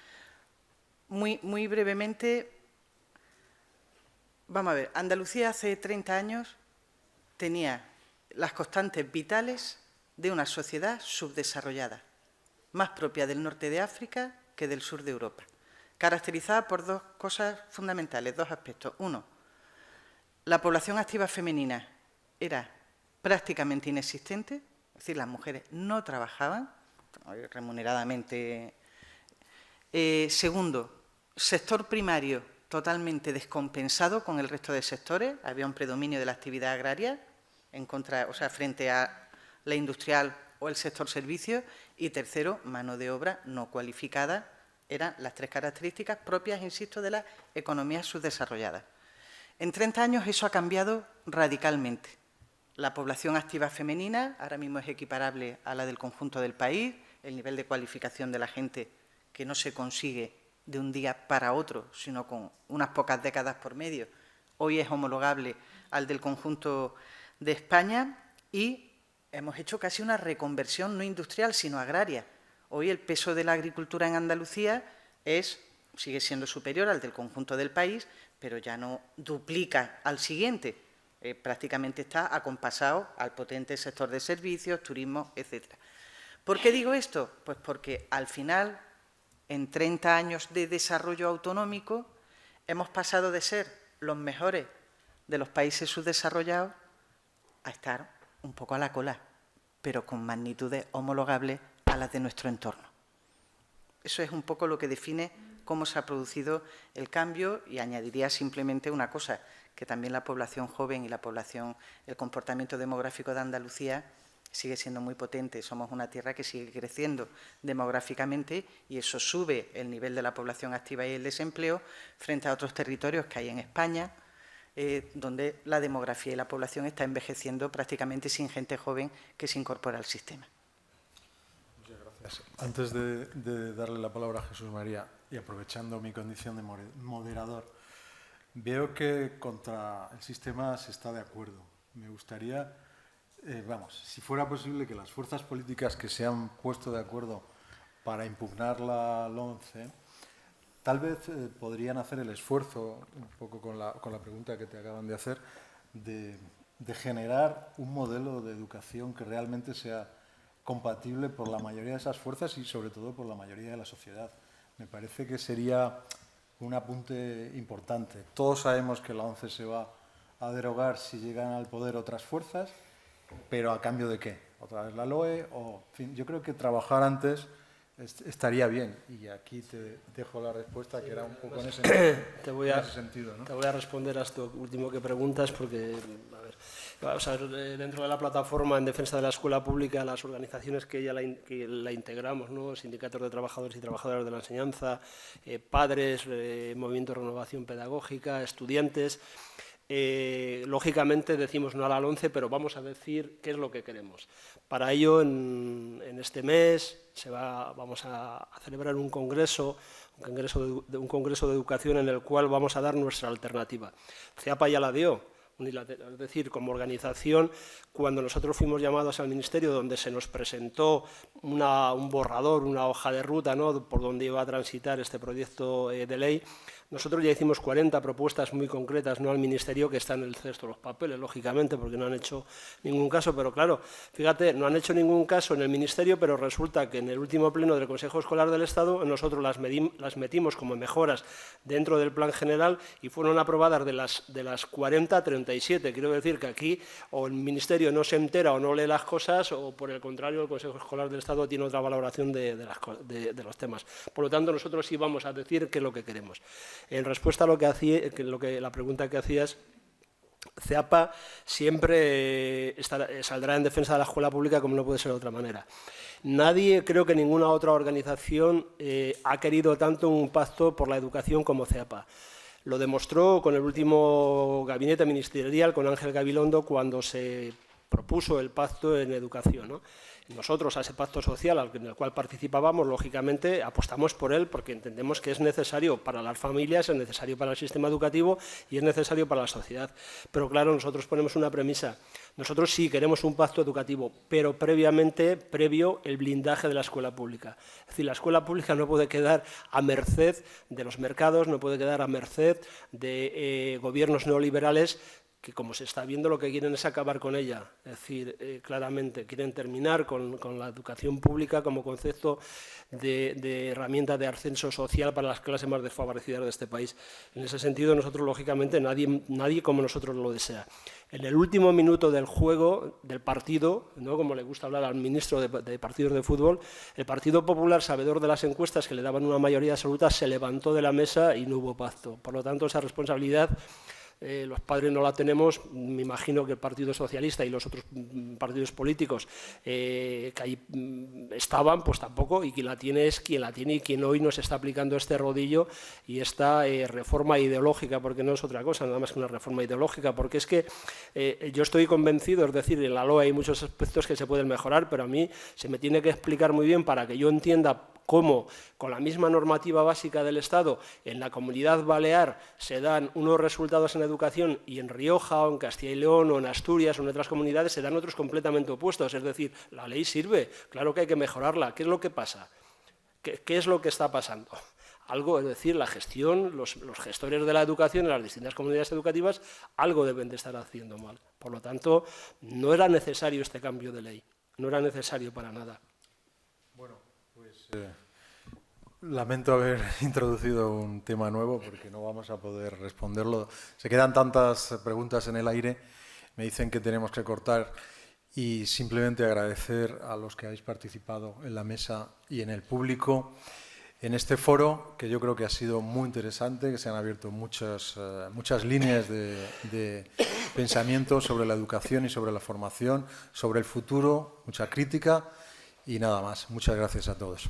Muy brevemente, vamos a ver, Andalucía hace 30 años tenía las constantes vitales de una sociedad subdesarrollada, más propia del norte de África que del sur de Europa, caracterizada por dos cosas fundamentales, dos aspectos. Uno, la población activa femenina era prácticamente inexistente, es decir, las mujeres no trabajaban remuneradamente. Segundo, sector primario totalmente descompensado con el resto de sectores, había un predominio de la actividad agraria en contra, o sea, frente a la industrial o el sector servicios. Y tercero, mano de obra no cualificada. Eran las tres características propias, insisto, de las economías subdesarrolladas. En 30 años eso ha cambiado radicalmente. la población activa femenina ahora mismo es equiparable a la del conjunto del país, el nivel de cualificación de la gente que no se consigue de un día para otro, sino con unas pocas décadas por medio, hoy es homologable al del conjunto de España y hemos hecho casi una reconversión no industrial, sino agraria. Hoy el peso de la agricultura en Andalucía sigue siendo superior al del conjunto del país, pero ya no duplica al siguiente. Prácticamente está acompasado al potente sector de servicios, turismo, etcétera. ¿Por qué digo esto? Pues porque al final, en 30 años de desarrollo autonómico, hemos pasado de ser los mejores de los países subdesarrollados a estar un poco a la cola, pero con magnitudes homologables a las de nuestro entorno. Eso es un poco lo que define cómo se ha producido el cambio y añadiría simplemente una cosa, que también la población joven y el comportamiento demográfico de Andalucía sigue siendo muy potente. Somos una tierra que sigue creciendo demográficamente y eso sube el nivel de la población activa y el desempleo frente a otros territorios que hay en España, donde la demografía y la población está envejeciendo prácticamente sin gente joven que se incorpora al sistema. Muchas gracias. Antes de darle la palabra a Jesús María y aprovechando mi condición de moderador, veo que contra el sistema se está de acuerdo. Me gustaría, si fuera posible que las fuerzas políticas que se han puesto de acuerdo para impugnar la LOMCE, tal vez podrían hacer el esfuerzo, un poco con la pregunta que te acaban de hacer, de generar un modelo de educación que realmente sea compatible por la mayoría de esas fuerzas y sobre todo por la mayoría de la sociedad. Me parece que sería un apunte importante. Todos sabemos que la ONCE se va a derogar si llegan al poder otras fuerzas, pero ¿a cambio de qué? ¿Otra vez la LOE? En fin, yo creo que trabajar antes estaría bien. Y aquí te dejo la respuesta, que era un poco en ese sentido, ¿no? Te voy a responder a esto último que preguntas, porque, vamos a ver, dentro de la plataforma en defensa de la escuela pública, las organizaciones que la integramos, ¿no? Sindicatos de trabajadores y trabajadoras de la enseñanza, padres, Movimiento de Renovación Pedagógica, estudiantes. Lógicamente decimos no a la LOMCE, pero vamos a decir qué es lo que queremos. Para ello, en este mes vamos a celebrar un congreso de educación en el cual vamos a dar nuestra alternativa. CEAPA ya la dio. Es decir, como organización, cuando nosotros fuimos llamados al Ministerio, donde se nos presentó un borrador, una hoja de ruta, ¿no?, por donde iba a transitar este proyecto de ley, nosotros ya hicimos 40 propuestas muy concretas, no al Ministerio, que está en el cesto de los papeles, lógicamente, porque no han hecho ningún caso, pero claro, fíjate, no han hecho ningún caso en el Ministerio, pero resulta que en el último pleno del Consejo Escolar del Estado nosotros las metimos como mejoras dentro del plan general y fueron aprobadas de las 40, 37. Quiero decir que aquí o el Ministerio no se entera o no lee las cosas, o por el contrario, el Consejo Escolar del Estado tiene otra valoración de los temas. Por lo tanto, nosotros sí vamos a decir qué es lo que queremos. En respuesta a la pregunta que hacías, CEAPA siempre saldrá en defensa de la escuela pública, como no puede ser de otra manera. Nadie, creo que ninguna otra organización ha querido tanto un pacto por la educación como CEAPA. Lo demostró con el último gabinete ministerial, con Ángel Gabilondo, cuando se propuso el pacto en educación, ¿no? Nosotros, a ese pacto social en el cual participábamos, lógicamente apostamos por él porque entendemos que es necesario para las familias, es necesario para el sistema educativo y es necesario para la sociedad. Pero claro, nosotros ponemos una premisa. Nosotros sí queremos un pacto educativo, pero previo el blindaje de la escuela pública. Es decir, la escuela pública no puede quedar a merced de los mercados, no puede quedar a merced de gobiernos neoliberales que, como se está viendo, lo que quieren es acabar con ella. Es decir, claramente quieren terminar con la educación pública como concepto de herramienta de ascenso social para las clases más desfavorecidas de este país. En ese sentido, nosotros, lógicamente, nadie como nosotros lo desea. En el último minuto del juego, del partido, ¿no?, como le gusta hablar al ministro de partidos de fútbol, el Partido Popular, sabedor de las encuestas que le daban una mayoría absoluta, se levantó de la mesa y no hubo pacto. Por lo tanto, esa responsabilidad los padres no la tenemos, me imagino que el Partido Socialista y los otros partidos políticos que ahí estaban, pues tampoco, y quien la tiene es quien la tiene y quien hoy nos está aplicando este rodillo y esta reforma ideológica, porque no es otra cosa, nada más que una reforma ideológica, porque es que yo estoy convencido, es decir, en la LOE hay muchos aspectos que se pueden mejorar, pero a mí se me tiene que explicar muy bien para que yo entienda cómo, con la misma normativa básica del Estado, en la Comunidad Balear se dan unos resultados en educación y en Rioja o en Castilla y León o en Asturias o en otras comunidades se dan otros completamente opuestos. Es decir, la ley sirve, claro que hay que mejorarla. ¿Qué es lo que pasa? ¿Qué es lo que está pasando? Algo, es decir, la gestión, los gestores de la educación en las distintas comunidades educativas, algo deben de estar haciendo mal. Por lo tanto, no era necesario este cambio de ley, no era necesario para nada. Bueno, pues lamento haber introducido un tema nuevo porque no vamos a poder responderlo. Se quedan tantas preguntas en el aire, me dicen que tenemos que cortar y simplemente agradecer a los que habéis participado en la mesa y en el público en este foro, que yo creo que ha sido muy interesante, que se han abierto muchas líneas de pensamiento sobre la educación y sobre la formación, sobre el futuro, mucha crítica y nada más. Muchas gracias a todos.